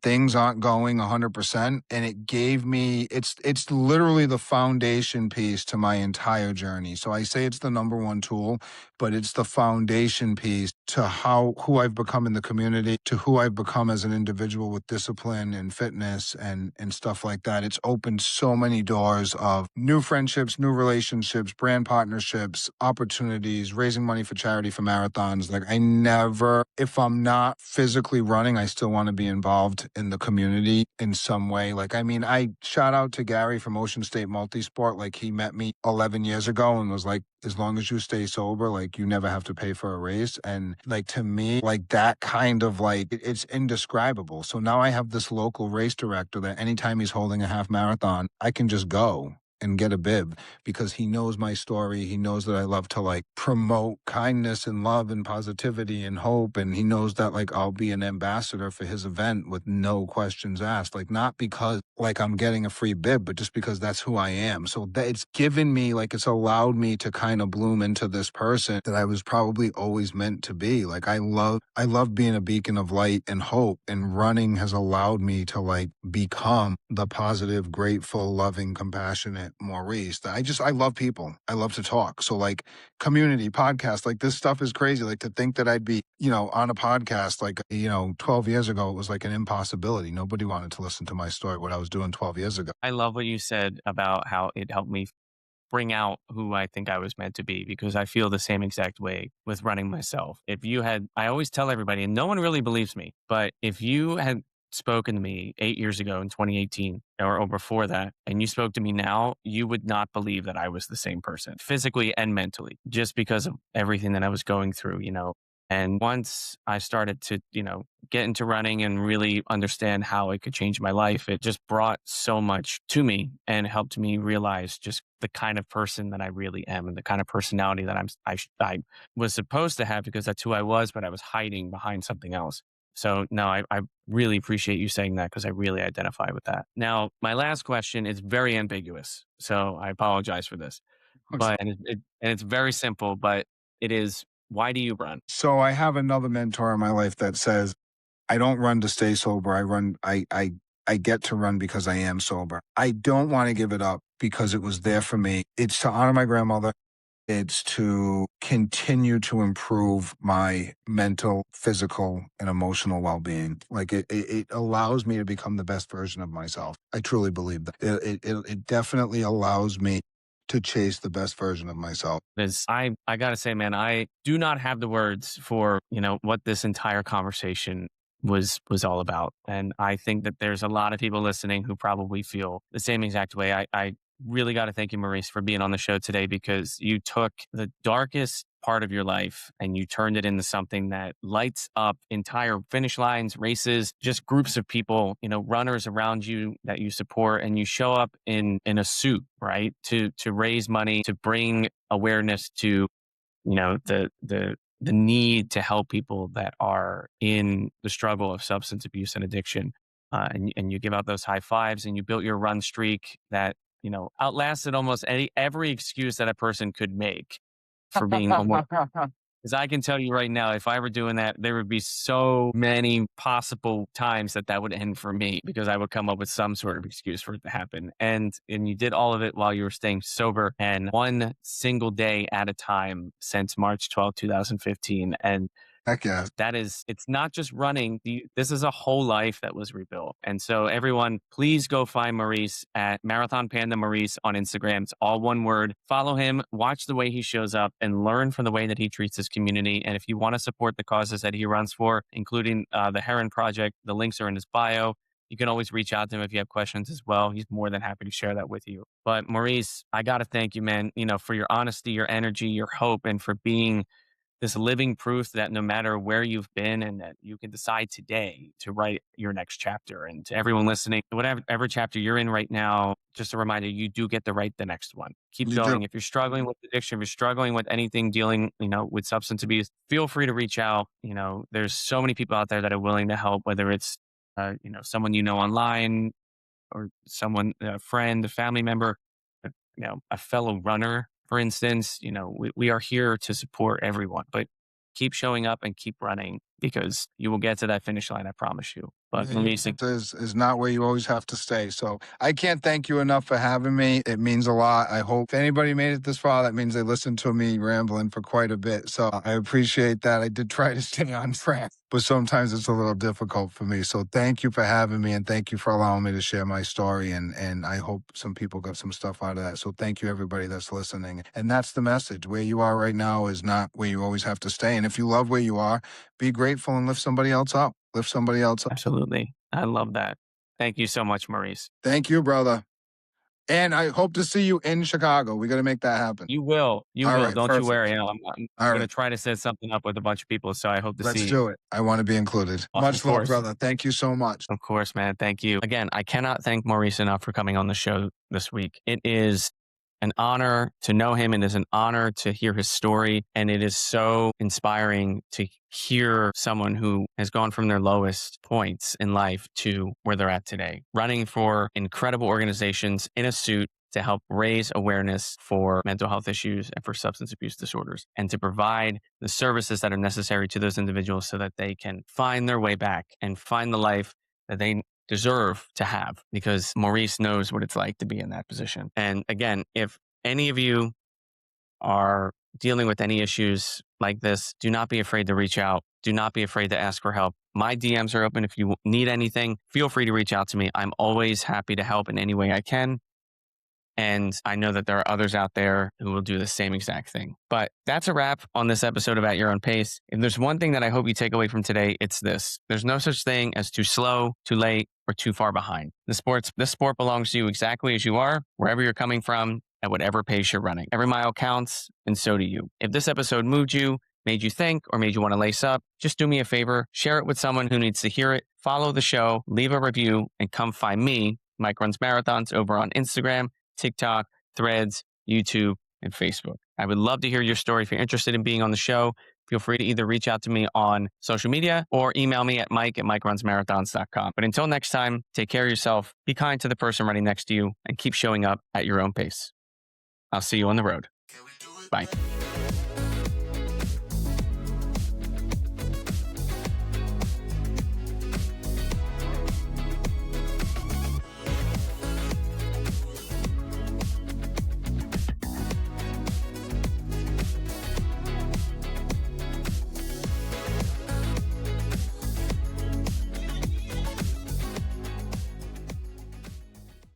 things aren't going 100%. And it gave me, it's literally the foundation piece to my entire journey. So I say it's the number one tool, but it's the foundation piece to who I've become in the community, to who I've become as an individual with discipline and fitness and stuff like that. It's opened so many doors of new friendships, new relationships, brand partnerships, opportunities, raising money for charity for marathons. Like I never, if I'm not physically running, I still want to be involved in the community in some way. Like, I mean, I shout out to Gary from Ocean State Multisport. Like he met me 11 years ago and was like, as long as you stay sober, like you never have to pay for a race. And like to me, like that kind of like, it's indescribable. So now I have this local race director that anytime he's holding a half marathon, I can just go and get a bib because he knows my story. He knows that I love to like promote kindness and love and positivity and hope. And he knows that like I'll be an ambassador for his event with no questions asked. Like not because like I'm getting a free bib, but just because that's who I am. So that it's given me like it's allowed me to kind of bloom into this person that I was probably always meant to be. Like I love being a beacon of light and hope, and running has allowed me to like become the positive, grateful, loving, compassionate Maurice. I love people. I love to talk. So like community podcast, like this stuff is crazy. Like to think that I'd be, on a podcast, like, 12 years ago, it was like an impossibility. Nobody wanted to listen to my story, what I was doing 12 years ago. I love what you said about how it helped me bring out who I think I was meant to be because I feel the same exact way with running myself. I always tell everybody, and no one really believes me, but if you had spoken to me 8 years ago in 2018 or before that, and you spoke to me now, you would not believe that I was the same person physically and mentally just because of everything that I was going through. And once I started to, get into running and really understand how it could change my life, it just brought so much to me and helped me realize just the kind of person that I really am and the kind of personality that I was supposed to have because that's who I was, but I was hiding behind something else. So no, I really appreciate you saying that because I really identify with that. Now, my last question is very ambiguous. So I apologize for this. but and it's very simple, but it is, why do you run? So I have another mentor in my life that says, I don't run to stay sober. I get to run because I am sober. I don't want to give it up because it was there for me. It's to honor my grandmother. It's to continue to improve my mental, physical, and emotional well-being. Like it allows me to become the best version of myself. I truly believe that. It definitely allows me to chase the best version of myself. Is I gotta say, man, I do not have the words for, what this entire conversation was all about. And I think that there's a lot of people listening who probably feel the same exact way. I really got to thank you, Maurice, for being on the show today, because you took the darkest part of your life and you turned it into something that lights up entire finish lines, races, just groups of people, runners around you that you support, and you show up in a suit, right? To raise money, to bring awareness to, the need to help people that are in the struggle of substance abuse and addiction. And you give out those high fives, and you built your run streak that, outlasted almost every excuse that a person could make for being almost. Because I can tell you right now, if I were doing that, there would be so many possible times that would end for me, because I would come up with some sort of excuse for it to happen. And you did all of it while you were staying sober, and one single day at a time since March 12th, 2015. And Heck yeah. it's not just running. This is a whole life that was rebuilt. And so everyone, please go find Maurice at Marathon Panda Maurice on Instagram. It's all one word. Follow him, watch the way he shows up, and learn from the way that he treats his community. And if you want to support the causes that he runs for, including the Heron Project, the links are in his bio. You can always reach out to him if you have questions as well. He's more than happy to share that with you. But Maurice, I got to thank you, man, for your honesty, your energy, your hope, and for being this living proof that no matter where you've been, and that you can decide today to write your next chapter. And to everyone listening, whatever chapter you're in right now, just a reminder, you do get to write the next one. Keep You going. do. If you're struggling with addiction, if you're struggling with anything dealing, with substance abuse, feel free to reach out. There's so many people out there that are willing to help, whether it's, someone online, or someone, a friend, a family member, a fellow runner, for instance. We are here to support everyone, but keep showing up and keep running, because you will get to that finish line. I promise you. But Maurice, Is not where you always have to stay. So I can't thank you enough for having me. It means a lot. I hope if anybody made it this far, that means they listened to me rambling for quite a bit. So I appreciate that. I did try to stay on track, but sometimes it's a little difficult for me. So thank you for having me, and thank you for allowing me to share my story. And I hope some people got some stuff out of that. So thank you, everybody that's listening. And that's the message. Where you are right now is not where you always have to stay. And if you love where you are, be grateful and lift somebody else up. Lift somebody else up. absolutely. I love that. Thank you so much, Maurice. Thank you, brother. And I hope to see you in Chicago. We got to make that happen. You will. You All will. right, Don't you perfect. worry. I'm All going to right. try to set something up with a bunch of people. So I hope to Let's see you. do it. I want to be included. Of Much love, course. brother. Thank you so much. Of course, man. Thank you. Again, I cannot thank Maurice enough for coming on the show this week. It is an honor to know him. It is an honor to hear his story. And it is so inspiring to hear someone who has gone from their lowest points in life to where they're at today, running for incredible organizations in a suit to help raise awareness for mental health issues and for substance abuse disorders, and to provide the services that are necessary to those individuals so that they can find their way back and find the life that they deserve to have, because Maurice knows what it's like to be in that position. And again, if any of you are dealing with any issues like this, do not be afraid to reach out. Do not be afraid to ask for help. My DMs are open. If you need anything, feel free to reach out to me. I'm always happy to help in any way I can. And I know that there are others out there who will do the same exact thing. But that's a wrap on this episode of At Your Own Pace. If there's one thing that I hope you take away from today, it's this. There's no such thing as too slow, too late, or too far behind. This sport belongs to you exactly as you are, wherever you're coming from, at whatever pace you're running. Every mile counts, and so do you. If this episode moved you, made you think, or made you want to lace up, just do me a favor. Share it with someone who needs to hear it. Follow the show, leave a review, and come find me, Mike Runs Marathons, over on Instagram, TikTok, Threads, YouTube, and Facebook. I would love to hear your story. If you're interested in being on the show, feel free to either reach out to me on social media or email me at mike@mikerunsmarathons.com. But until next time, take care of yourself, be kind to the person running next to you, and keep showing up at your own pace. I'll see you on the road. Bye.